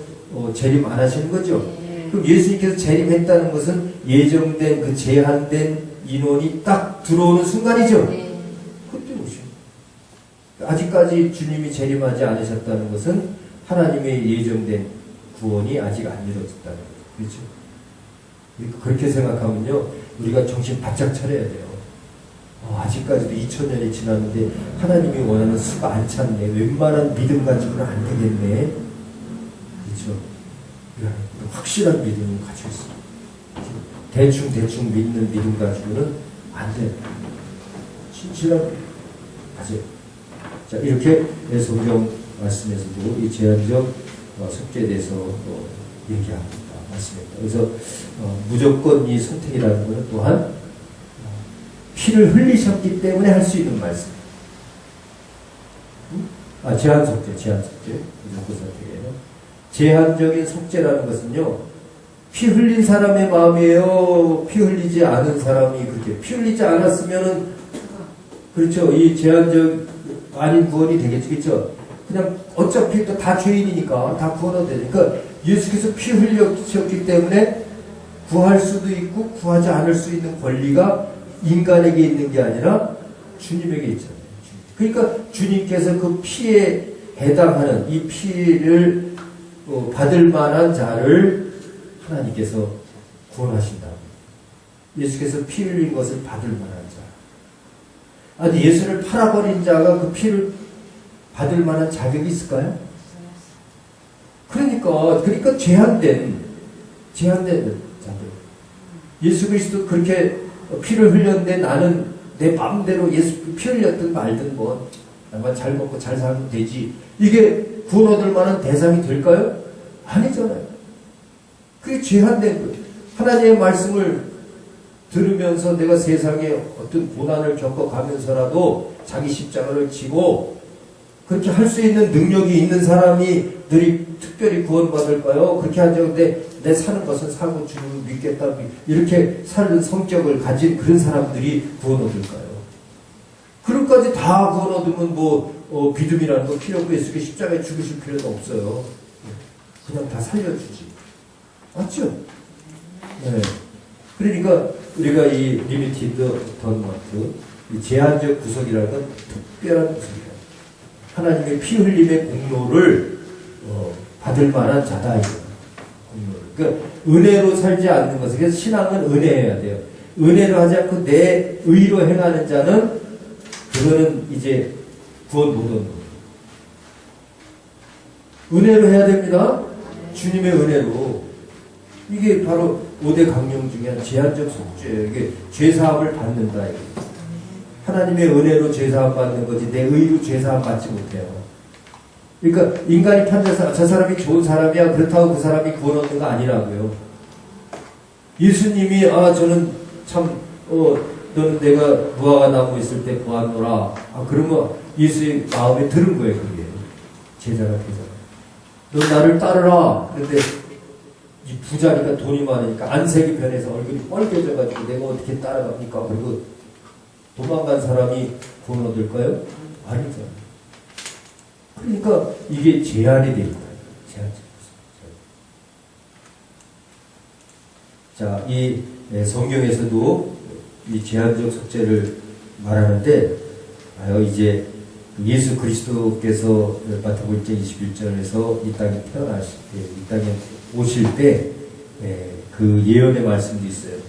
재림 안 하시는 거죠. 그럼 예수님께서 재림했다는 것은 예정된 그 제한된 인원이 딱 들어오는 순간이죠. 그때 오시는 아직까지 주님이 재림하지 않으셨다는 것은 하나님의 예정된 구원이 아직 안 이루어졌다는 거죠. 그렇죠? 그렇게 생각하면요, 우리가 정신 바짝 차려야 돼요. 아직까지도 2000년이 지났는데 하나님이 원하는 수가 안 찼네. 웬만한 믿음 가지고는 안 되겠네. 그렇죠? 확실한 믿음을 가지고 있습니다. 대충 믿는 믿음 가지고는 안 돼요. 신실한 가져요. 자, 이렇게 성경 말씀에서도 이 제한적 속죄에 대해서 얘기합니다. 맞습니다. 그래서 무조건 이 선택이라는 것은 또한 피를 흘리셨기 때문에 할 수 있는 말씀. 제한 속죄. 무조건 선택이에요. 제한적인 속죄라는 것은요, 피 흘린 사람의 마음이에요. 피 흘리지 않은 사람이 그렇게 피 흘리지 않았으면은 그렇죠. 이 제한적 아닌 구원이 되겠죠. 그렇죠? 그냥 어차피 또 다 죄인이니까 다 구원은 되니까 예수께서 피 흘리셨기 때문에 구할 수도 있고 구하지 않을 수 있는 권리가 인간에게 있는 게 아니라 주님에게 있잖아요. 그러니까 주님께서 그 피에 해당하는 이 피를 받을 만한 자를 하나님께서 구원하신다. 예수께서 피 흘린 것을 받을 만한 자. 아니 예수를 팔아버린 자가 그 피를 받을 만한 자격이 있을까요? 그러니까 제한된 자들. 예수 그리스도 그렇게 피를 흘렸는데 나는 내 마음대로 예수 피 흘렸든 말든 뭐 나만 잘 먹고 잘 살면 되지. 이게 구원 얻을 만한 대상이 될까요? 아니잖아요. 그게 제한된 거예요. 하나님의 말씀을 들으면서 내가 세상에 어떤 고난을 겪어가면서라도 자기 십자가를 지고 그렇게 할 수 있는 능력이 있는 사람들이 특별히 구원받을까요? 그렇게 하죠. 근데 내 사는 것은 사고 주님을 믿겠다. 이렇게 사는 성격을 가진 그런 사람들이 구원 얻을까요? 그런까지 다 구원 얻으면 뭐 믿음이라는 거 필요 없고 예수께 십자가에 죽으실 필요도 없어요. 그냥 다 살려주지. 맞죠? 네. 그러니까 우리가 이 리미티드 어톤먼트, 이 제한적 구속이라는 건 특별한 구속이다. 하나님의 피 흘림의 공로를 받을 만한 자다. 이거. 그러니까 은혜로 살지 않는 것은, 그래서 신앙은 은혜해야 돼요. 은혜로 하지 않고 내 의로 행하는 자는 그거는 이제 구원 못 얻는 거예요. 은혜로 해야 됩니다. 주님의 은혜로. 이게 바로 5대 강령 중에 한 제한적 속죄예요. 이게 죄사함을 받는다. 이게. 하나님의 은혜로 죄사함 받는 거지 내 의로 죄사함 받지 못해요. 그러니까 인간이 판단해서 저 사람이 좋은 사람이야 그렇다고 그 사람이 구원 얻는 거 아니라고요. 예수님이 저는 참 너는 내가 무화과 나무 있을 때 보았노라. 그러면 예수의 마음에 들은 거예요. 그게 제자가 되잖아. 너 나를 따르라. 그런데 이 부자니까 돈이 많으니까 안색이 변해서 얼굴이 뻘개져가지고 내가 어떻게 따라갑니까? 그리고 도망간 사람이 구원 얻을까요? 아니죠. 그러니까 이게 제한이 돼 있다. 제한적. 자, 이 성경에서도 이 제한적 속죄를 말하는데, 이제 예수 그리스도께서 마태복음 21절에서 이 땅에 태어나실 때, 이 땅에 오실 때, 그 예언의 말씀도 있어요.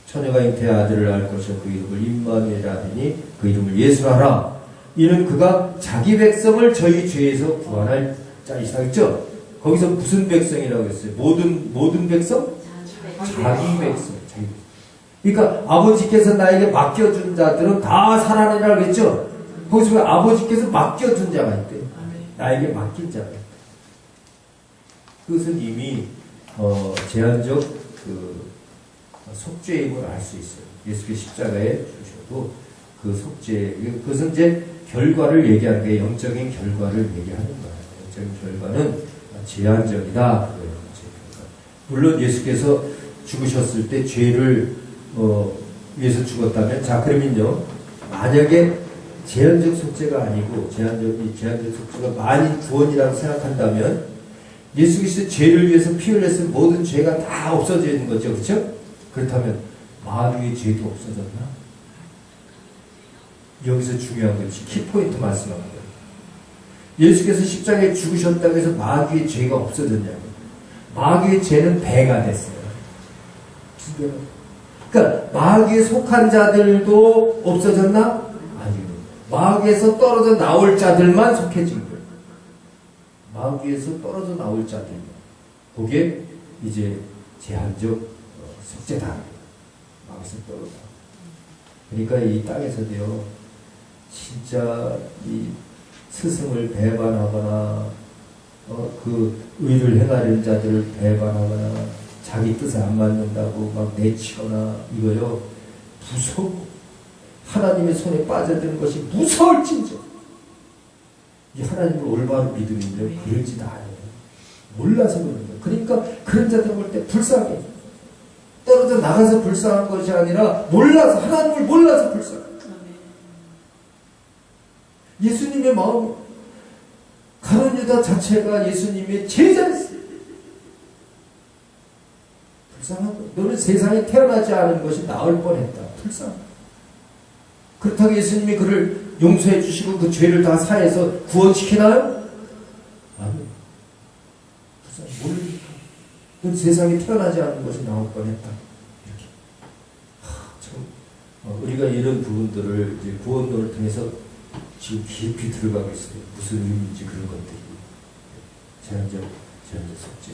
처녀가 잉태의 아들을 낳을 것이요 그 이름을 임마누엘이라 하더니 그 이름을 예수라. 이는 그가 자기 백성을 저희 죄에서 구원할 자이시다. 그렇죠? 거기서 무슨 백성이라고 했어요? 모든 백성? 자기 백성. 그러니까 아버지께서 나에게 맡겨준 자들은 다 살아내라 그랬죠? 거기서 아버지께서 맡겨준 자가 있대. 나에게 맡긴 자가 있대. 그것은 이미 제한적 그 속죄임을 알 수 있어요. 예수께 십자가에 주셔도 그 속죄, 그것은 이제 결과를 얘기하는 게 영적인 결과를 얘기하는 거예요. 영적인 결과는 제한적이다. 물론 예수께서 죽으셨을 때 죄를 위해서 죽었다면, 자 그러면요, 만약에 제한적 속죄가 아니고 제한적 속죄가 만인 구원이라고 생각한다면 예수 그리스도 죄를 위해서 피 흘렸으면 모든 죄가 다 없어지는 거죠. 그렇죠? 그렇다면 마귀의 죄도 없어졌나? 여기서 중요한 것이 키포인트 말씀합니다. 예수께서 십자가에 죽으셨다고 해서 마귀의 죄가 없어졌냐고. 마귀의 죄는 배가 됐어요. 그러니까 마귀에 속한 자들도 없어졌나? 아니요. 마귀에서 떨어져 나올 자들만 속해진 거예요. 마귀에서 떨어져 나올 자들만. 그게 이제 제한적 속죄다. 마귀에서 떨어져. 그러니까 이 땅에서도요, 진짜 이 스승을 배반하거나 그 의를 행하려는 자들을 배반하거나 자기 뜻에 안 맞는다고 막 내치거나 이거요, 무서워. 하나님의 손에 빠져드는 것이 무서울진저. 이 하나님을 올바로 믿음인데 그러지도 않아요. 몰라서 그러는 거예요. 그러니까 그런 자들 볼 때 불쌍해. 떨어져 나가서 불쌍한 것이 아니라 몰라서, 하나님을 몰라서 불쌍해. 예수님의 마음, 가룟 유다 자체가 예수님의 제자였어요. 불쌍한 거. 너는 세상에 태어나지 않은 것이 나을 뻔했다. 불쌍한 거. 그렇다고 예수님이 그를 용서해 주시고 그 죄를 다 사해서 구원시키나요? 아니요. 모르니까. 넌 세상에 태어나지 않은 것이 나올 뻔했다. 이렇게. 참, 우리가 이런 부분들을 이제 구원론을 통해서 지금 깊이 들어가고 있어요. 무슨 의미인지 그런 것들이. 제한적 속죄.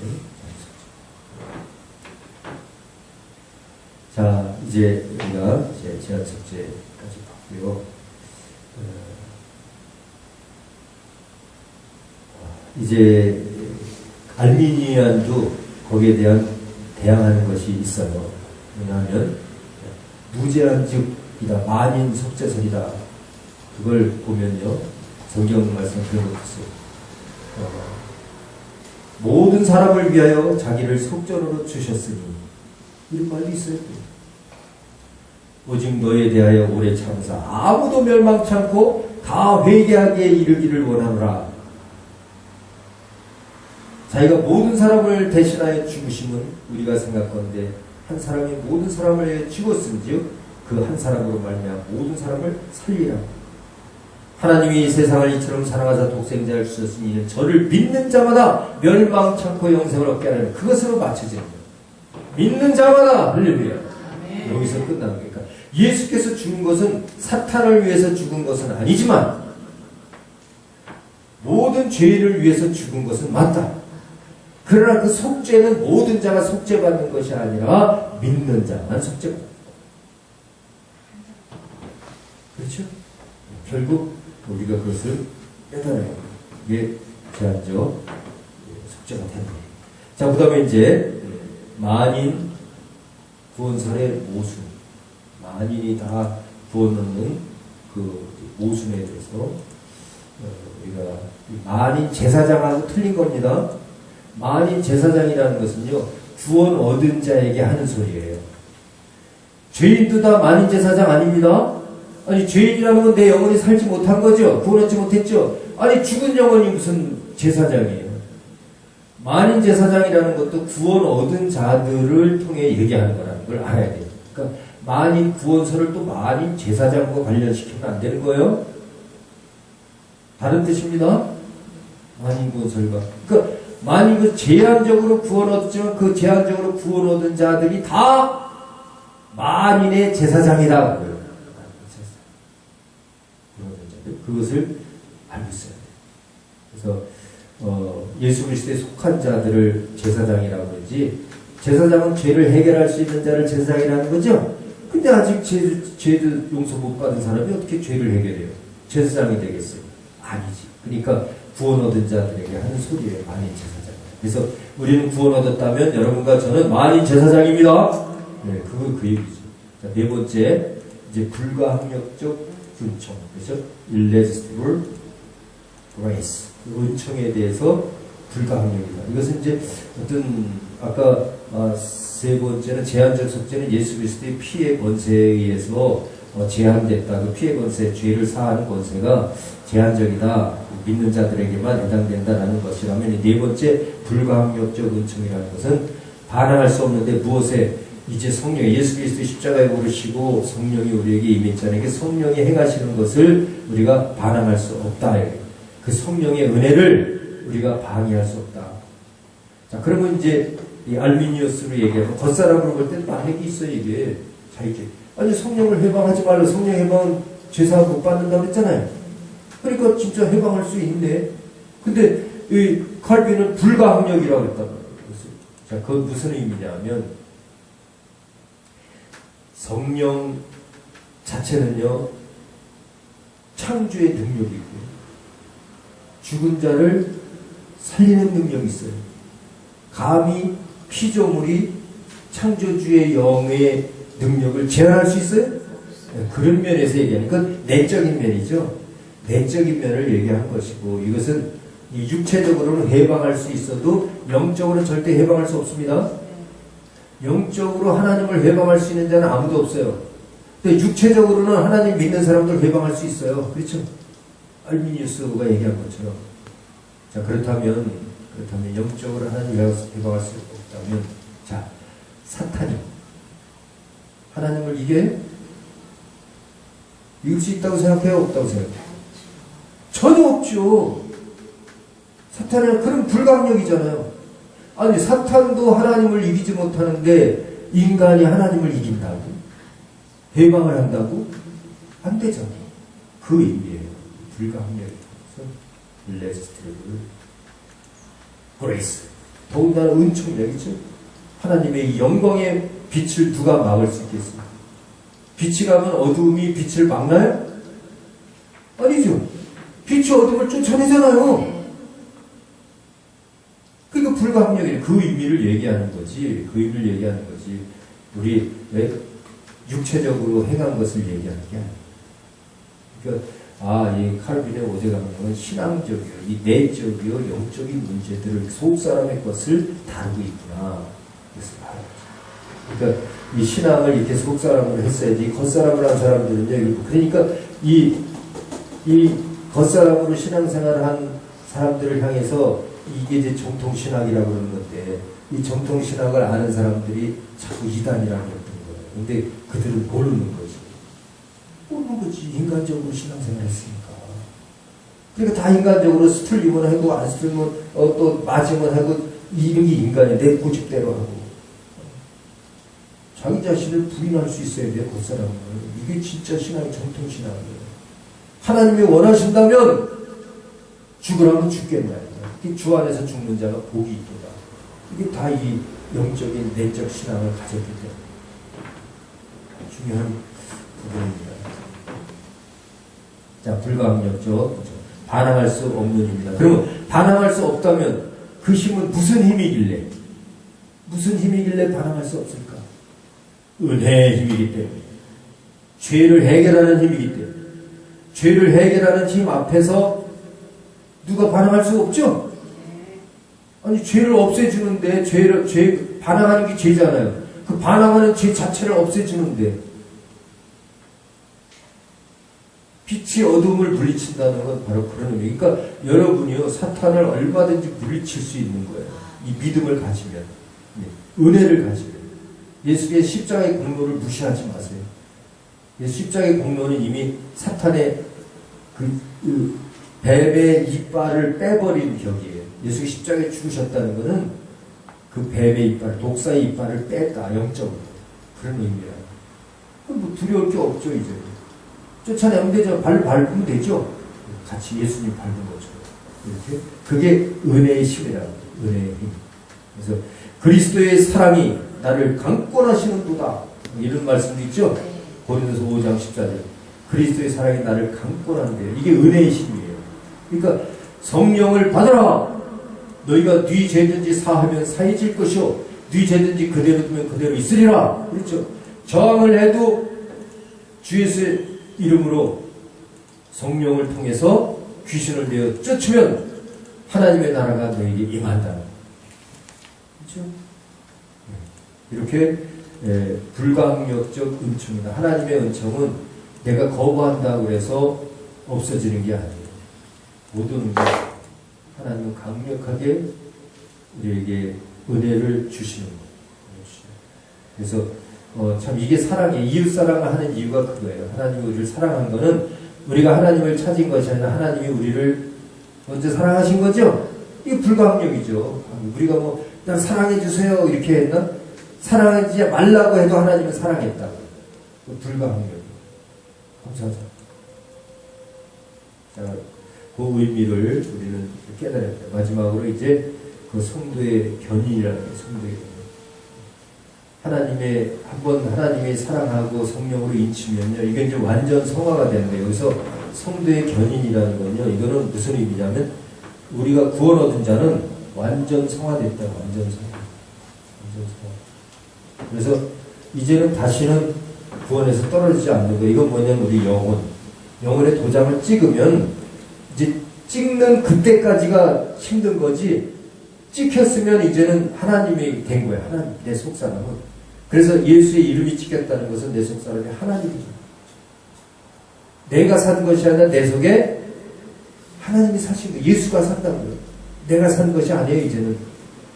자, 이제 우리가 제한 속죄까지 봤고요. 이제 알미니안도 거기에 대한 대항하는 것이 있어요. 왜냐하면 무제한적이다, 만인 속죄설이다. 그걸 보면요, 성경 말씀 그런 것 있어요. 모든 사람을 위하여 자기를 속전으로 주셨으니, 이런 말도 있어요. 오직 너에 대하여 오래 참으사 아무도 멸망치 않고 다 회개하기에 이르기를 원하노라. 자기가 모든 사람을 대신하여 죽으심은 우리가 생각건대 한 사람이 모든 사람을 위해 죽었은즉 그 한 사람으로 말미암아 모든 사람을 살리라. 하나님이 세상을 이처럼 사랑하사 독생자를 주셨으니 이는 저를 믿는 자마다 멸망찮고 영생을 얻게 하려는 그것으로 맞춰집니다. 믿는 자마다 할렐루야. 여기서 끝나는 거니까 예수께서 죽은 것은 사탄을 위해서 죽은 것은 아니지만 모든 죄인을 위해서 죽은 것은 맞다. 그러나 그 속죄는 모든 자가 속죄받는 것이 아니라 믿는 자만 속죄받는다. 그렇죠? 결국 우리가 그것을 깨달아야 합니다. 이게 제한적 속죄가 되는 거예요. 자, 그 다음에 이제 만인 구원설의 모순, 만인이 다 구원 얻는 그 모순에 대해서 우리가 만인 제사장하고 틀린 겁니다. 만인 제사장이라는 것은요, 구원 얻은 자에게 하는 소리예요. 죄인도 다 만인 제사장 아닙니다. 아니, 죄인이라는 건 내 영혼이 살지 못한 거죠. 구원 얻지 못했죠. 아니, 죽은 영혼이 무슨 제사장이에요. 만인 제사장이라는 것도 구원 얻은 자들을 통해 얘기하는 거라는 걸 알아야 돼요. 그러니까 만인 구원서를 또 만인 제사장과 관련시키면 안 되는 거예요. 다른 뜻입니다. 만인 구원설과. 그러니까 만인 그 제한적으로 구원 얻었지만 그 제한적으로 구원 얻은 자들이 다 만인의 제사장이다. 그것을 알고 있어야 돼요. 그래서 예수 그리스도에 속한 자들을 제사장이라고 그러지, 제사장은 죄를 해결할 수 있는 자를 제사장이라는 거죠. 근데 아직 죄도 용서 못 받은 사람이 어떻게 죄를 해결해요? 제사장이 되겠어요? 아니지. 그러니까 구원 얻은 자들에게 하는 소리예요. 만인 제사장. 그래서 우리는 구원 얻었다면 여러분과 저는 만인 제사장입니다. 네, 그 얘기죠. 자, 네 번째, 이제 불가항력적 은총. 그래서 irresistible grace. 은총에 대해서 불가항력이다. 이것은 이제 어떤 아까 세 번째는 제한적 속죄는 예수 그리스도의 피의 권세에 의해서 제한됐다. 그 피의 권세, 죄를 사하는 권세가 제한적이다. 믿는 자들에게만 해당된다라는 것이라면, 네 번째 불가항력적 은총이라는 것은 반항할 수 없는데 무엇에 이제 성령, 예수 그리스도 십자가에 오르시고 성령이 우리에게 임했자에게 성령이 행하시는 것을 우리가 반항할 수 없다. 그 성령의 은혜를 우리가 방해할 수 없다. 자, 그러면 이제 이 알미니우스로 얘기하면 겉사람으로 볼 때는 만약에 있어요, 이게. 자, 이게. 아니, 성령을 해방하지 말라. 성령 해방은 죄사함 못 받는다고 그랬잖아요. 그러니까 진짜 해방할 수 있네. 근데 이 칼빈은 불가항력이라고 그랬단 말이에요. 자, 그건 무슨 의미냐면, 성령 자체는요, 창조의 능력이 있고요. 죽은 자를 살리는 능력이 있어요. 감히 피조물이 창조주의 영의 능력을 제한할 수 있어요? 그런 면에서 얘기하는 건 내적인 면이죠. 내적인 면을 얘기한 것이고, 이것은 육체적으로는 해방할 수 있어도 영적으로는 절대 해방할 수 없습니다. 영적으로 하나님을 해방할 수 있는 자는 아무도 없어요. 근데 육체적으로는 하나님 믿는 사람들 해방할 수 있어요. 그렇죠? 알미니우스가 얘기한 것처럼. 자, 그렇다면 영적으로 하나님 해방할 수 없다면, 자, 사탄이 하나님을 이길 수 있다고 생각해요? 없다고 생각해요? 전혀 없죠. 사탄은 그런 불가항력이잖아요. 아니, 사탄도 하나님을 이기지 못하는데 인간이 하나님을 이긴다고? 해방을 한다고? 안 되잖아요. 그 의미예요. 불가항력이라서 irresistible grace. 더군다나 은총력이죠. 하나님의 영광의 빛을 누가 막을 수 있겠습니까? 빛이 가면 어두움이 빛을 막나요? 아니죠. 빛이 어둠을 쫓아내잖아요. 그러니까 불가항력이에요. 그 의미를 얘기하는 거지. 그 의미를 얘기하는 거지. 우리 왜 육체적으로 행한 것을 얘기하는 게 아니에요. 그러니까 이 칼빈의 오대강령은 신앙적이요, 이 내적이요, 영적인 문제들을 속사람의 것을 다루고 있구나. 그래서 알아요. 그러니까 이 신앙을 이렇게 속사람으로 했어야지 겉사람을 한 사람들은요. 그러니까 이 이 겉사람으로 신앙생활을 한 사람들을 향해서 이게 이제 정통신학이라고 그러는 건데, 이 정통신학을 아는 사람들이 자꾸 이단이라고 했던 거예요. 근데 그들은 모르는 거지. 모르는 거지. 인간적으로 신앙생활 했으니까. 그러니까 다 인간적으로 스틀리면 하고, 안 스틀리면 또 맞으면 하고, 이런 게 인간이야. 내 고집대로 하고. 자기 자신을 부인할 수 있어야 돼, 겉사람은. 이게 진짜 신앙의 정통신학이에요. 하나님이 원하신다면 죽으라면 죽겠나. 주 안에서 죽는 자가 복이 있도다. 이게 다 이 영적인 내적 신앙을 가졌기 때문에 중요한 부분입니다. 자, 불가항력적 반항할 수 없는 힘이다. 그러면 반항할 수 없다면 그 힘은 무슨 힘이길래 반항할 수 없을까? 은혜의 힘이기 때문에, 죄를 해결하는 힘이기 때문에, 죄를 해결하는 힘 앞에서 누가 반항할 수 없죠? 아니, 죄를 없애주는데, 반항하는 게 죄잖아요. 그 반항하는 죄 자체를 없애주는데, 빛이 어둠을 물리친다는 건 바로 그런 의미. 그러니까 여러분이요, 사탄을 얼마든지 물리칠 수 있는 거예요. 이 믿음을 가지면, 은혜를 가지면. 예수의 십자가의 공로를 무시하지 마세요. 십자가의 공로는 이미 사탄의 그 뱀의 이빨을 빼버린 격이에요. 예수가 십자가에 죽으셨다는 것은 그 뱀의 이빨, 독사의 이빨을 뺐다, 영적으로. 그런 의미라. 뭐 두려울 게 없죠, 이제. 쫓아내면 되죠. 발로 밟으면 되죠. 같이 예수님 밟은 거죠. 이렇게. 그게 은혜의 힘이라고. 은혜의 힘. 그래서 그리스도의 사랑이 나를 강권하시는도다. 이런 말씀도 있죠. 고린도서 5장 14절. 그리스도의 사랑이 나를 강권한대요. 이게 은혜의 힘이에요. 그러니까 성령을 받아라. 너희가 네 죄든지 사하면 사해질 것이요, 네 죄든지 그대로 두면 그대로 있으리라. 그렇죠. 저항을 해도 주 예수의 이름으로 성령을 통해서 귀신을 내어 쫓으면 하나님의 나라가 너에게 임한다. 그렇죠. 이렇게 불가항력적 은총이다. 하나님의 은총은 내가 거부한다고 해서 없어지는 게 아니에요. 모든 것 하나님은 강력하게 우리에게 은혜를 주시는 거예요. 그래서 참 이게 사랑이에요. 이웃사랑을 하는 이유가 그거예요. 하나님이 우리를 사랑한 거는 우리가 하나님을 찾은 것이 아니라 하나님이 우리를 먼저 사랑하신 거죠. 이게 불가항력이죠. 우리가 뭐 난 사랑해주세요 이렇게 했나? 사랑하지 말라고 해도 하나님은 사랑했다고. 불가항력이에요. 감사하죠. 자, 그 의미를 우리는 깨달아야 돼요. 마지막으로 이제 그 성도의 견인이라는 게 성도의 견인. 한번 하나님이 사랑하고 성령으로 인치면요, 이게 이제 완전 성화가 되는 거예요. 여기서 성도의 견인이라는 건요, 이거는 무슨 의미냐면, 우리가 구원 얻은 자는 완전 성화됐다. 완전 성화. 그래서 이제는 다시는 구원에서 떨어지지 않는 거예요. 이건 뭐냐면 우리 영혼의 도장을 찍으면 이제 찍는 그때까지가 힘든 거지, 찍혔으면 이제는 하나님이 된 거예요. 하나님, 내 속사람은. 그래서 예수의 이름이 찍혔다는 것은 내 속사람이 하나님이죠. 내가 산 것이 아니라 내 속에 하나님이 사신 거예요. 예수가 산다고요. 내가 산 것이 아니에요. 이제는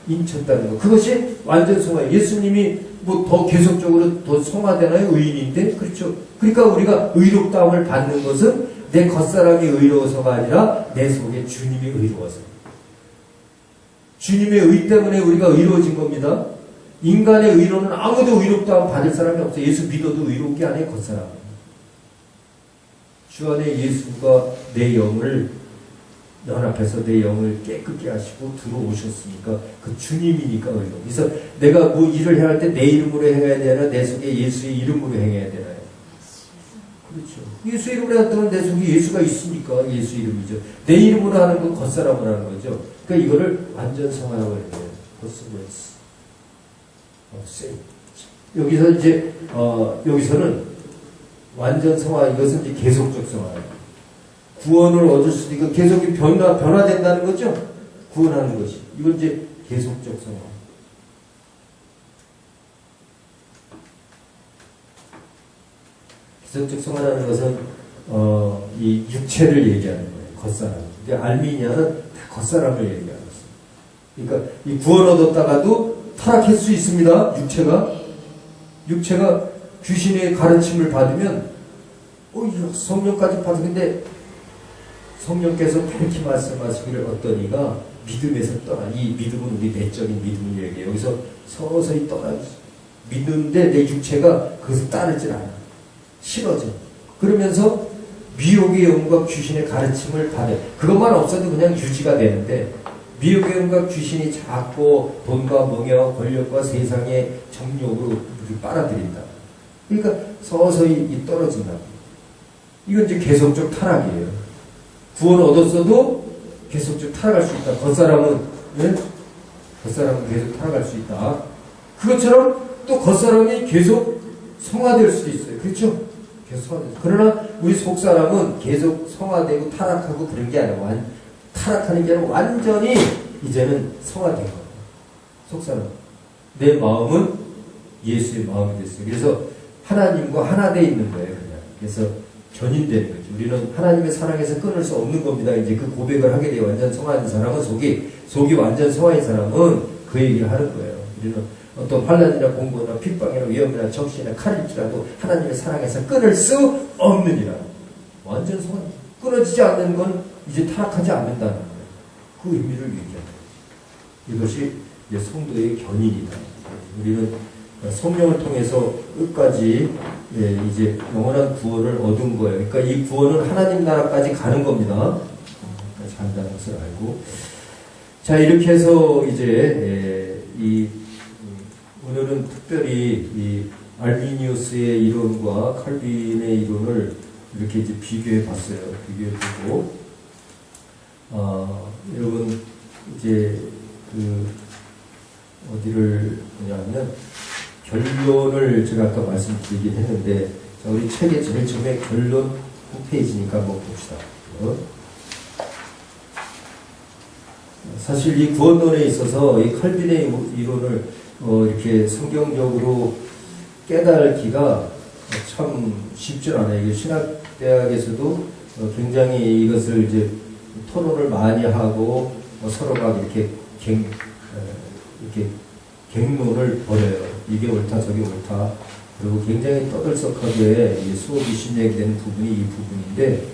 인쳤다는 거. 그것이 완전 성화예요. 예수님이 뭐 더 계속적으로 더 성화되나요? 의인인데? 그렇죠. 그러니까 우리가 의롭다함을 받는 것은 내 겉사람이 의로워서가 아니라 내 속에 주님이 의로워서. 주님의 의 때문에 우리가 의로워진 겁니다. 인간의 의로는 아무도 의롭다함 받을 사람이 없어요. 예수 믿어도 의로운 게 아니에요. 겉사람. 주 안에 예수가 내 영을 연합해서 내 영을 깨끗게 하시고 들어오셨으니까 그 주님이니까 의로. 그래서 내가 뭐 일을 해야 할 때 내 이름으로 행해야 되나 내 속에 예수의 이름으로 행해야 되나요? 그렇죠. 예수 이름으로 했다면 내 속에 예수가 있으니까 예수 이름이죠. 내 이름으로 하는 건 겉사람으로 하는 거죠. 그러니까 이거를 완전 성화라고 해야 돼요. 겉사람스. 여기서 이제 여기서는 완전 성화, 이것은 이제 계속적 성화예요. 구원을 얻을 수도 있고 계속 변화된다는 거죠. 구원하는 것이. 이건 이제 계속적 성화. 계속적 성화라는 것은 이 육체를 얘기하는 거예요. 겉사람. 이제 알미니아는 다 겉사람을 얘기하고 있어요. 그러니까 이 구원 얻었다가도 타락할 수 있습니다. 육체가 귀신의 가르침을 받으면 성령까지 받으는데 성령께서 이렇게 말씀하시기를 어떤 이가 믿음에서 떠나. 이 믿음은 우리 내적인 믿음을 얘기해요. 여기서 서서히 떠나. 믿는데 내 육체가 그것을 따르질 않아. 싫어져. 그러면서 미혹의 영과 귀신의 가르침을 받아요. 그것만 없어도 그냥 유지가 되는데 미혹의 영과 귀신이 자꾸 돈과 명예와 권력과 세상의 정욕으로 우리를 빨아들인다. 그러니까 서서히 떨어진다. 이건 이제 계속적 타락이에요. 구원을 얻었어도 계속적 타락할 수 있다. 겉사람은 계속 타락할 수 있다. 그것처럼 또 겉사람이 계속 성화될 수도 있어요. 그렇죠? 계속 성화될 수. 그러나 우리 속사람은 계속 성화되고 타락하고 그런 게 아니라 타락하는 게 아니라 완전히 이제는 성화된 거예요. 속사람. 내 마음은 예수의 마음이 됐어요. 그래서 하나님과 하나 돼 있는 거예요. 그냥. 그래서 견인되는 거죠. 우리는 하나님의 사랑에서 끊을 수 없는 겁니다. 이제 그 고백을 하게 돼요. 완전 성화인 사람은 속이 완전 성화인 사람은 그 얘기를 하는 거예요. 우리는 어떤 환난이나 공고나 핍박이나 위험이나 적시나 칼일지라도 하나님의 사랑에서 끊을 수 없느니라. 완전 성화. 끊어지지 않는 건 이제 타락하지 않는다는 거예요. 그 의미를 얘기합니다. 이것이 이제 성도의 견인이다. 우리는 성령을 통해서 끝까지 이제 영원한 구원을 얻은 거예요. 그러니까 이 구원은 하나님 나라까지 가는 겁니다. 간다는 것을 알고. 자, 이렇게 해서 이제 오늘은 특별히 이 알비니우스의 이론과 칼빈의 이론을 이렇게 이제 비교해 봤어요. 비교해 보고, 여러분 이제 어디를 보냐면 결론을 제가 아까 말씀드리긴 했는데, 자, 우리 책의 제일 처음에 결론 9페이지니까 한번 봅시다. 사실 이 구원론에 있어서 이 칼빈의 이론을 이렇게 성경적으로 깨달기가 참 쉽지 않아요. 이게 신학대학에서도 굉장히 이것을 이제 토론을 많이 하고 서로가 이렇게 갱론을 벌여요. 이게 옳다, 저게 옳다. 그리고 굉장히 떠들썩하게 수업이 진행되는 부분이 이 부분인데,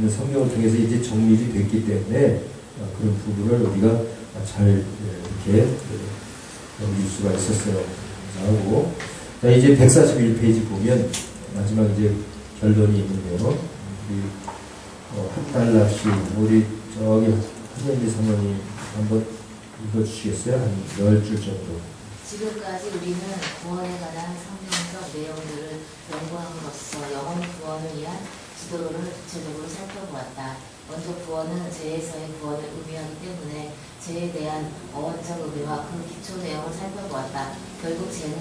성경을 통해서 이제 정립이 됐기 때문에 그런 부분을 우리가 잘 이렇게 넘길 수가 있었어요. 하고, 자, 이제 141페이지 보면 마지막 이제 결론이 있는데요. 우리 한 달락씩 우리 저기 한현미 사모님 한번 읽어주시겠어요? 한 10줄 정도. 지금까지 우리는 구원에 관한 성경적 내용들을 연구함으로써 영혼 구원을 위한 지도를 구체적으로 살펴보았다. 먼저 구원은 죄에서의 구원을 의미하기 때문에 죄에 대한 어원적 의미와 그 기초 내용을 살펴보았다. 결국 죄는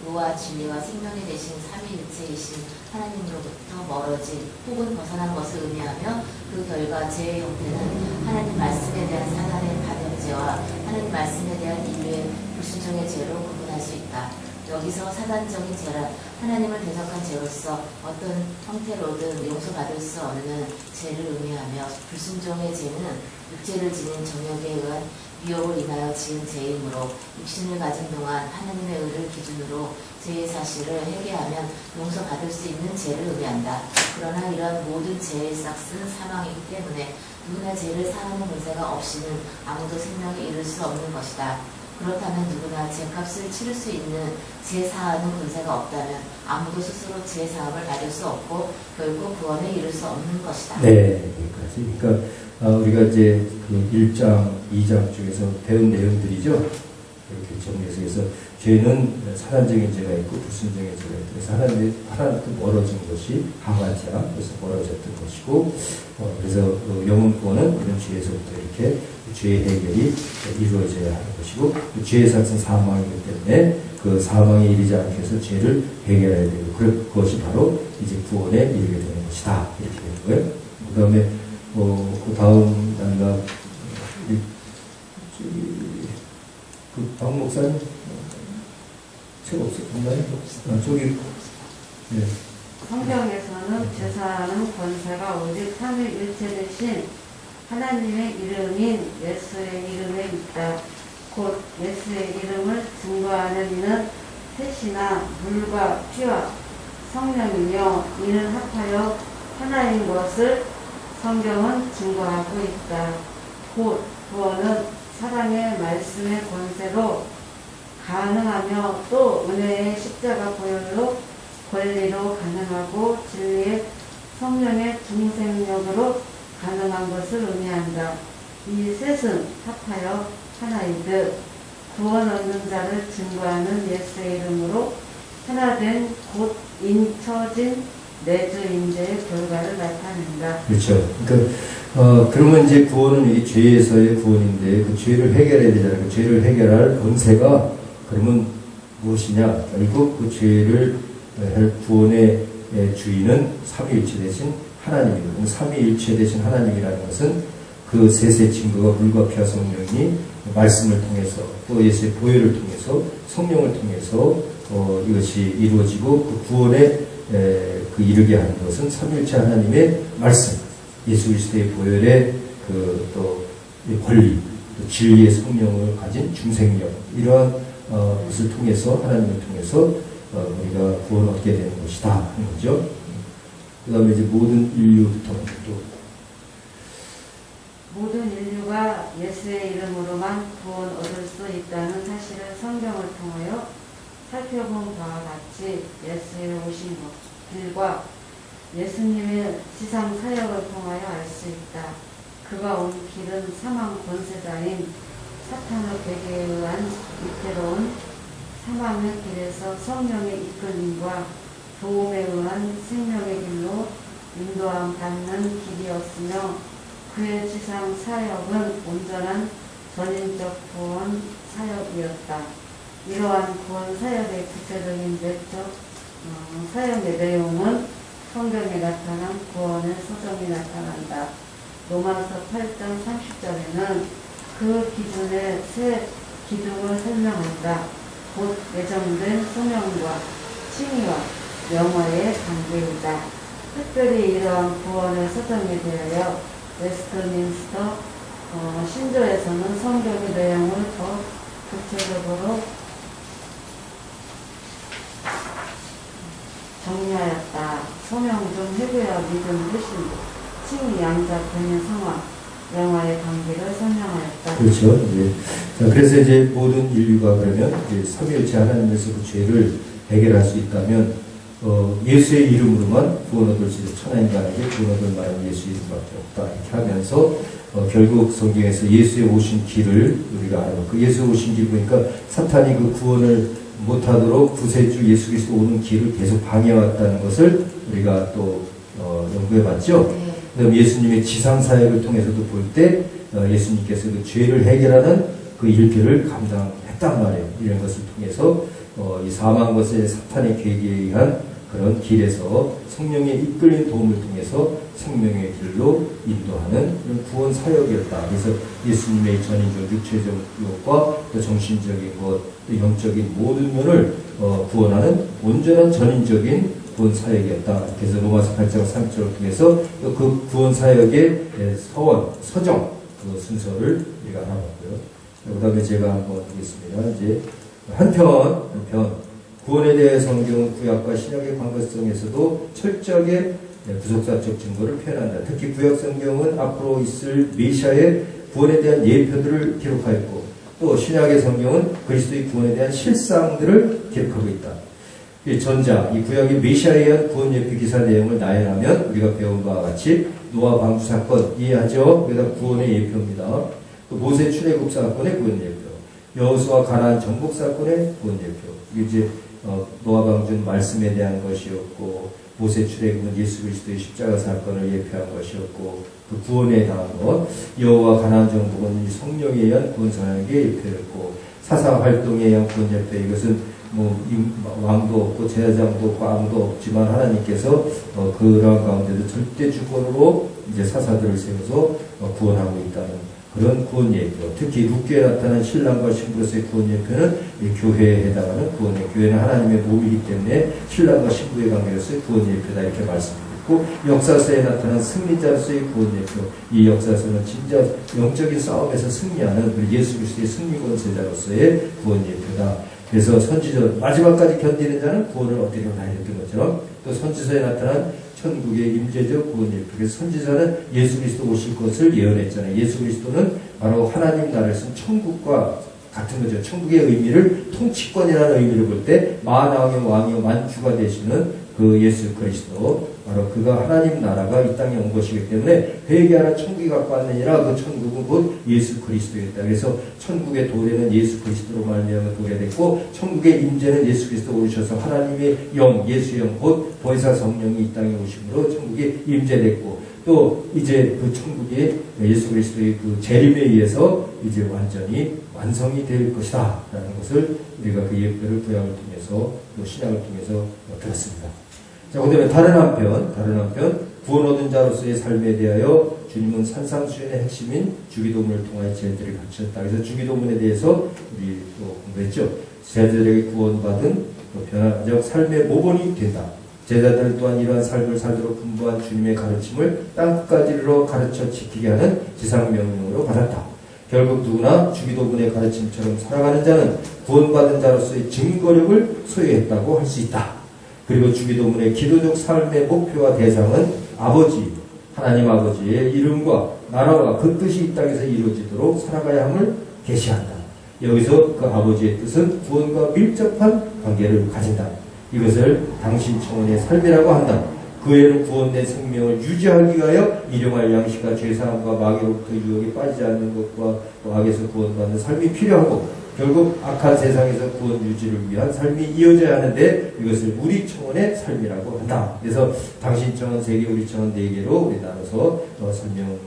의와 진리와 생명이 되신 삼위일체이신 하나님으로부터 멀어진 혹은 벗어난 것을 의미하며, 그 결과 죄의 형태는 하나님 말씀에 대한 사단의 반역죄와 하나님 말씀에 대한 인류의 불순종의 죄로 구분할 수 있다. 여기서 사단적인 죄란 하나님을 대적한 죄로서 어떤 형태로든 용서받을 수 없는 죄를 의미하며, 불순종의 죄는 육체를 지닌 정욕에 의한 미혹을 인하여 지은 죄이므로 육신을 가진 동안 하나님의 의를 기준으로 죄의 사실을 회개하면 용서받을 수 있는 죄를 의미한다. 그러나 이러한 모든 죄의 싹은 사망이기 때문에 누구나 죄를 사하는 권세가 없이는 아무도 생명에 이를 수 없는 것이다. 그렇다면 누구나 죄값을 치를 수 있는 죄사하는 권세가 없다면 아무도 스스로 죄사함을 받을 수 없고 결국 구원에 이를 수 없는 것이다. 네, 여기까지. 그러니까 우리가 이제 그 1장, 2장 중에서 배운 내용들이죠. 이렇게 정리해서. 그래서 죄는 사단적인 죄가 있고 불순종의 죄가 있고, 그래서 하나님께 멀어진 것이 하와지야. 그래서 멀어졌던 것이고, 그래서 영혼 구원은 이런 죄에서부터 이렇게 죄의 해결이 이루어져야 하는 것이고, 죄의 삭은 사망이기 때문에 그 사망에 이르지 않게 해서 죄를 해결해야 되고, 그것이 바로 이제 구원에 이르게 되는 것이다. 이렇게 되는 거예요. 그 다음에 그 다음 단락, 그 박 목사님 책 없나요? 저기, 네. 성경에서는 제사하는 권세가 오직 삼위일체 되신 하나님의 이름인 예수의 이름에 있다. 곧 예수의 이름을 증거하는 이는 셋이나 물과 피와 성령이며 이는 합하여 하나인 것을 성경은 증거하고 있다. 곧 구원은 사랑의 말씀의 권세로 가능하며 또 은혜의 십자가 보혈로 권리로 가능하고 진리의 성령의 중생력으로 가능한 것을 의미한다. 이 셋은 합하여 하나이듯 구원 얻는 자를 증거하는 예수의 이름으로 하나된 곧 인쳐진 내주 임재의 결과를 나타낸다. 그렇죠. 그러니까 그러면 이제 구원은 이 죄에서의 구원인데 그 죄를 해결해야 되잖아요. 그 죄를 해결할 권세가 그러면 무엇이냐? 결국 그 죄를 할 구원의 주인은 삼위일체 되신 하나님입니다. 삼위일체 되신 하나님이라는 것은 그 셋의 증거가 물과 피와 성령이 말씀을 통해서 또 예수의 보혈을 통해서 성령을 통해서 이것이 이루어지고 그 구원에 그 이르게 하는 것은 삼위일체 하나님의 말씀, 예수 그리스도의 보혈의 그 또 권리, 또 진리의 성령을 가진 중생력 이러한 것을 통해서 하나님을 통해서 우리가 구원을 얻게 되는 것이다 하는 거죠. 그 다음에 이제 모든 인류부터 또 모든 인류가 예수의 이름으로만 구원 얻을 수 있다는 사실을 성경을 통하여 살펴본 바와 같이 예수의 오신 길과 예수님의 지상 사역을 통하여 알 수 있다. 그가 온 길은 사망 권세자인 사탄의 계계에 의한 위태로운 사망의 길에서 성령의 이끌림과 도움에 의한 생명의 길로 인도함 받는 길이었으며 그의 지상 사역은 온전한 전인적 구원 사역이었다. 이러한 구원 사역의 구체적인 내적 사역의 내용은 성경에 나타난 구원의 소정이 나타난다. 로마서 8장 30절에는 그 기준의 세 기둥을 설명한다. 곧 예정된 소명과 칭의와 영화의 관계이다. 특별히 이러한 구원의 소정에 대하여 웨스트민스터 신조에서는 성경의 내용을 더 구체적으로 정리하였다. 소명 중 회개와 믿음 회신, 칭의 양자 변의 상황, 영화의 관계를 설명하였다. 그렇죠. 예. 자, 그래서 이제 모든 인류가 그러면 이제 삼위일체 하나님에서 그 죄를 해결할 수 있다면 예수의 이름으로만 구원 얻을 수 있는 천하인간에게 구원 얻을 만한 예수 이름밖에 없다 이렇게 하면서 결국 성경에서 예수의 오신 길을 우리가 알고 그 예수 오신 길 보니까 사탄이 그 구원을 못하도록 구세주 예수 그리스도 오는 길을 계속 방해해왔다는 것을 우리가 또 연구해봤죠. 네. 그다음 예수님의 지상사역을 통해서도 볼 때 예수님께서 그 죄를 해결하는 그 일들을 감당했단 말이에요. 이런 것을 통해서 이 사망 것의 사탄의 계기에 의한 그런 길에서 성령의 이끌린 도움을 통해서 생명의 길로 인도하는 그런 구원 사역이었다. 그래서 예수님의 전인적 육체적 유혹과 또 정신적인 것, 또 영적인 모든 면을 구원하는 온전한 전인적인 구원 사역이었다. 그래서 로마서 8장 3절을 통해서 그 구원 사역의 서정, 그 순서를 우리가 알아봤고요. 그 다음에 제가 한번 보겠습니다. 이제 한편 구원에 대해 성경은 구약과 신약의 관계성에서도 철저하게 구속사적 증거를 표현한다. 특히 구약 성경은 앞으로 있을 메시아의 구원에 대한 예표들을 기록하였고 또 신약의 성경은 그리스도의 구원에 대한 실상들을 기록하고 있다. 이 구약의 메시아에 의한 구원 예표 기사 내용을 나열하면 우리가 배운 바와 같이 노아 방주 사건 이해하죠? 여기다 구원의 예표입니다. 또 모세 출애굽 사건의 구원 예표, 여호수아 가나안 정복 사건의 구원 예표. 이제 노아 방주는 말씀에 대한 것이었고 모세 출애굽은 예수 그리스도의 십자가 사건을 예표한 것이었고 그 구원에 대한 것, 여호와 가나안 정복은 성령에 의한 구원 사역의 예표였고 사사 활동에 의한 구원 예표. 이것은 왕도 없고 제사장도 없고 아무도 없지만 하나님께서 그러한 가운데도 절대 주권으로 이제 사사들을 세워서 구원하고 있다는 그런 구원 예표, 특히 룻기에 나타난 신랑과 신부로서의 구원 예표는 이 교회에 해당하는 구원 예표. 교회는 하나님의 몸이기 때문에 신랑과 신부의 관계로서의 구원 예표다 이렇게 말씀드렸고, 역사서에 나타난 승리자로서의 구원 예표. 이 역사서는 진짜 영적인 싸움에서 승리하는 우리 예수 그리스도의 승리권 세자로서의 구원 예표다. 그래서 선지자 마지막까지 견디는 자는 구원을 얻으리라 했던 것처럼, 또 선지서에 나타난 천국의 임재적 구원 예표. 그래서 선지자는 예수 그리스도 오실 것을 예언했잖아요. 예수 그리스도는 바로 하나님 나라를 쓴 천국과 같은 거죠. 천국의 의미를 통치권이라는 의미를 볼 때 만왕의 왕이요 만주가 되시는 그 예수 그리스도, 바로 그가 하나님 나라가 이 땅에 온 것이기 때문에 회개하는 천국이 갖고 왔느니라. 그 천국은 곧 예수 그리스도였다. 그래서 천국의 도래는 예수 그리스도로 말미암아 도래됐고, 천국의 임재는 예수 그리스도 오셔서 하나님의 영, 예수 영, 곧 보혜사 성령이 이 땅에 오심으로 천국이 임재됐고, 또 이제 그 천국이 예수 그리스도의 그 재림에 의해서 이제 완전히 완성이 될 것이다 라는 것을 우리가 그 예표를 구약을 통해서 또 신약을 통해서 들었습니다. 자, 그 다음에 다른 한편 구원 얻은 자로서의 삶에 대하여 주님은 산상수훈의 핵심인 주기도문을 통하여 제자들이 가르쳤다. 그래서 주기도문에 대해서 우리 또 공부했죠. 제자들에게 구원받은 또 변화적 삶의 모본이 된다. 제자들 또한 이러한 삶을 살도록 분부한 주님의 가르침을 땅끝까지로 가르쳐 지키게 하는 지상명령으로 받았다. 결국 누구나 주기도문의 가르침처럼 살아가는 자는 구원받은 자로서의 증거력을 소유했다고 할 수 있다. 그리고 주기도문의 기도적 삶의 목표와 대상은 아버지, 하나님 아버지의 이름과 나라와 그 뜻이 이 땅에서 이루어지도록 살아가야 함을 계시한다. 여기서 그 아버지의 뜻은 구원과 밀접한 관계를 가진다. 이것을 당신 청혼의 삶이라고 한다. 그 외에는 구원된 생명을 유지하기 위하여 일용할 양식과 죄사함과 마귀로부터 유혹에 빠지지 않는 것과 또 악에서 구원받는 삶이 필요하고, 결국 악한 세상에서 구원 유지를 위한 삶이 이어져야 하는데 이것을 우리 청혼의 삶이라고 한다. 그래서 당신 청혼 3개, 우리 청혼 4개로 우리 나눠서 설명이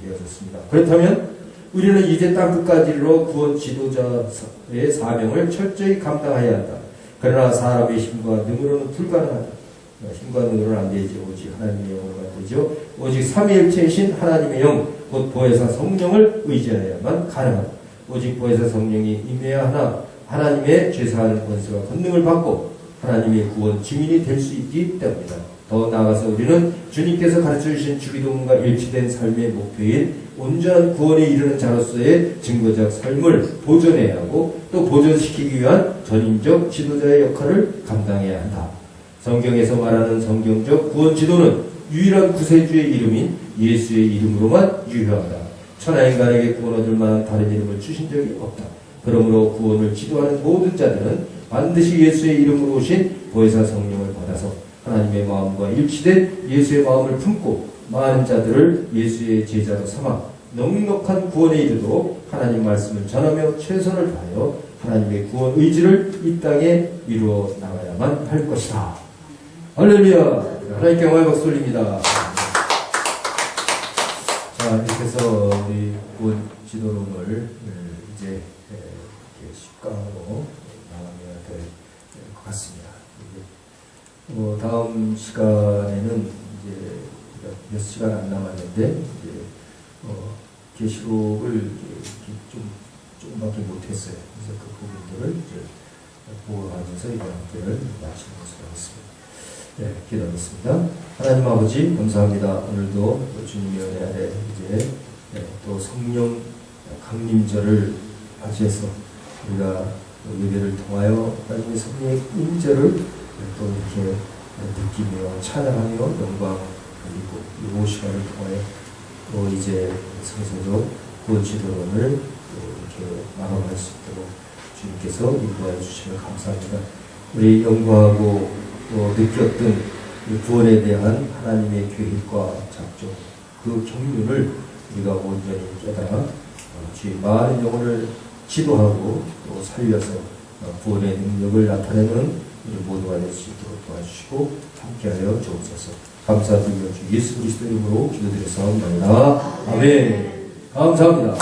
되어졌습니다. 그렇다면 우리는 이제 땅끝까지로 구원 지도자의 사명을 철저히 감당해야 한다. 그러나 사람의 힘과 능으로는 불가능하다. 힘과 능으로는 안 되지. 오직 하나님의 영으로만 되죠. 오직 삼위일체이신 하나님의 영, 곧 보혜사 성령을 의지하여야만 가능하다. 오직 보혜사 성령이 임해야 하나 하나님의 죄사하는 권세와 권능을 받고 하나님의 구원 증인이 될 수 있기 때문이다. 더 나아가서 우리는 주님께서 가르쳐주신 주기도문과 일치된 삶의 목표인 온전한 구원에 이르는 자로서의 증거적 삶을 보존해야 하고, 또 보존시키기 위한 전인적 지도자의 역할을 감당해야 한다. 성경에서 말하는 성경적 구원 지도는 유일한 구세주의 이름인 예수의 이름으로만 유효하다. 천하인간에게 구원 얻을 만한 다른 이름을 주신 적이 없다. 그러므로 구원을 지도하는 모든 자들은 반드시 예수의 이름으로 오신 보혜사 성령을 받아서 하나님의 마음과 일치된 예수의 마음을 품고 많은 자들을 예수의 제자로 삼아 넉넉한 구원에 이르도록 하나님 말씀을 전하며 최선을 다하여 하나님의 구원 의지를 이 땅에 이루어 나가야만 할 것이다. 할렐루야! 하나님께 영광의 박수 올립니다. 자, 이렇게 해서 우리 구원 지도론을 이제 10강으로 나가면 될 것 같습니다. 다음 시간에는 이제 몇 시간 안 남았는데, 이제 계시록을 조금밖에 못했어요. 그래서 그 부분들을 이제 보고하면서 이번 학기를 마치는 것으로 하겠습니다. 네, 기도하겠습니다. 하나님 아버지 감사합니다. 오늘도 주님의 은혜 아래 이제 또 성령 강림절을 맞이해서 우리가 예배를 통하여 하나님의 성령의 임재를 또 이렇게 느끼며 찬양하며 영광 드리고, 이 시간을 통하여 또 이제 성서적 구원 지도론을 이렇게 마감할 수 있도록 주님께서 인도하여 주시면 감사합니다. 우리 연구하고 또 느꼈던 구원에 대한 하나님의 계획과 작정, 그 경륜을 우리가 온전히 깨달아 주의 많은 영혼을 지도하고 또 살려서 구원의 능력을 나타내는 우리 모두가 될 수 있도록 도와주시고 함께하여 주옵소서. 감사드리며 주 예수 그리스도 이름으로 기도드렸사옵나이다. 아멘. 감사합니다.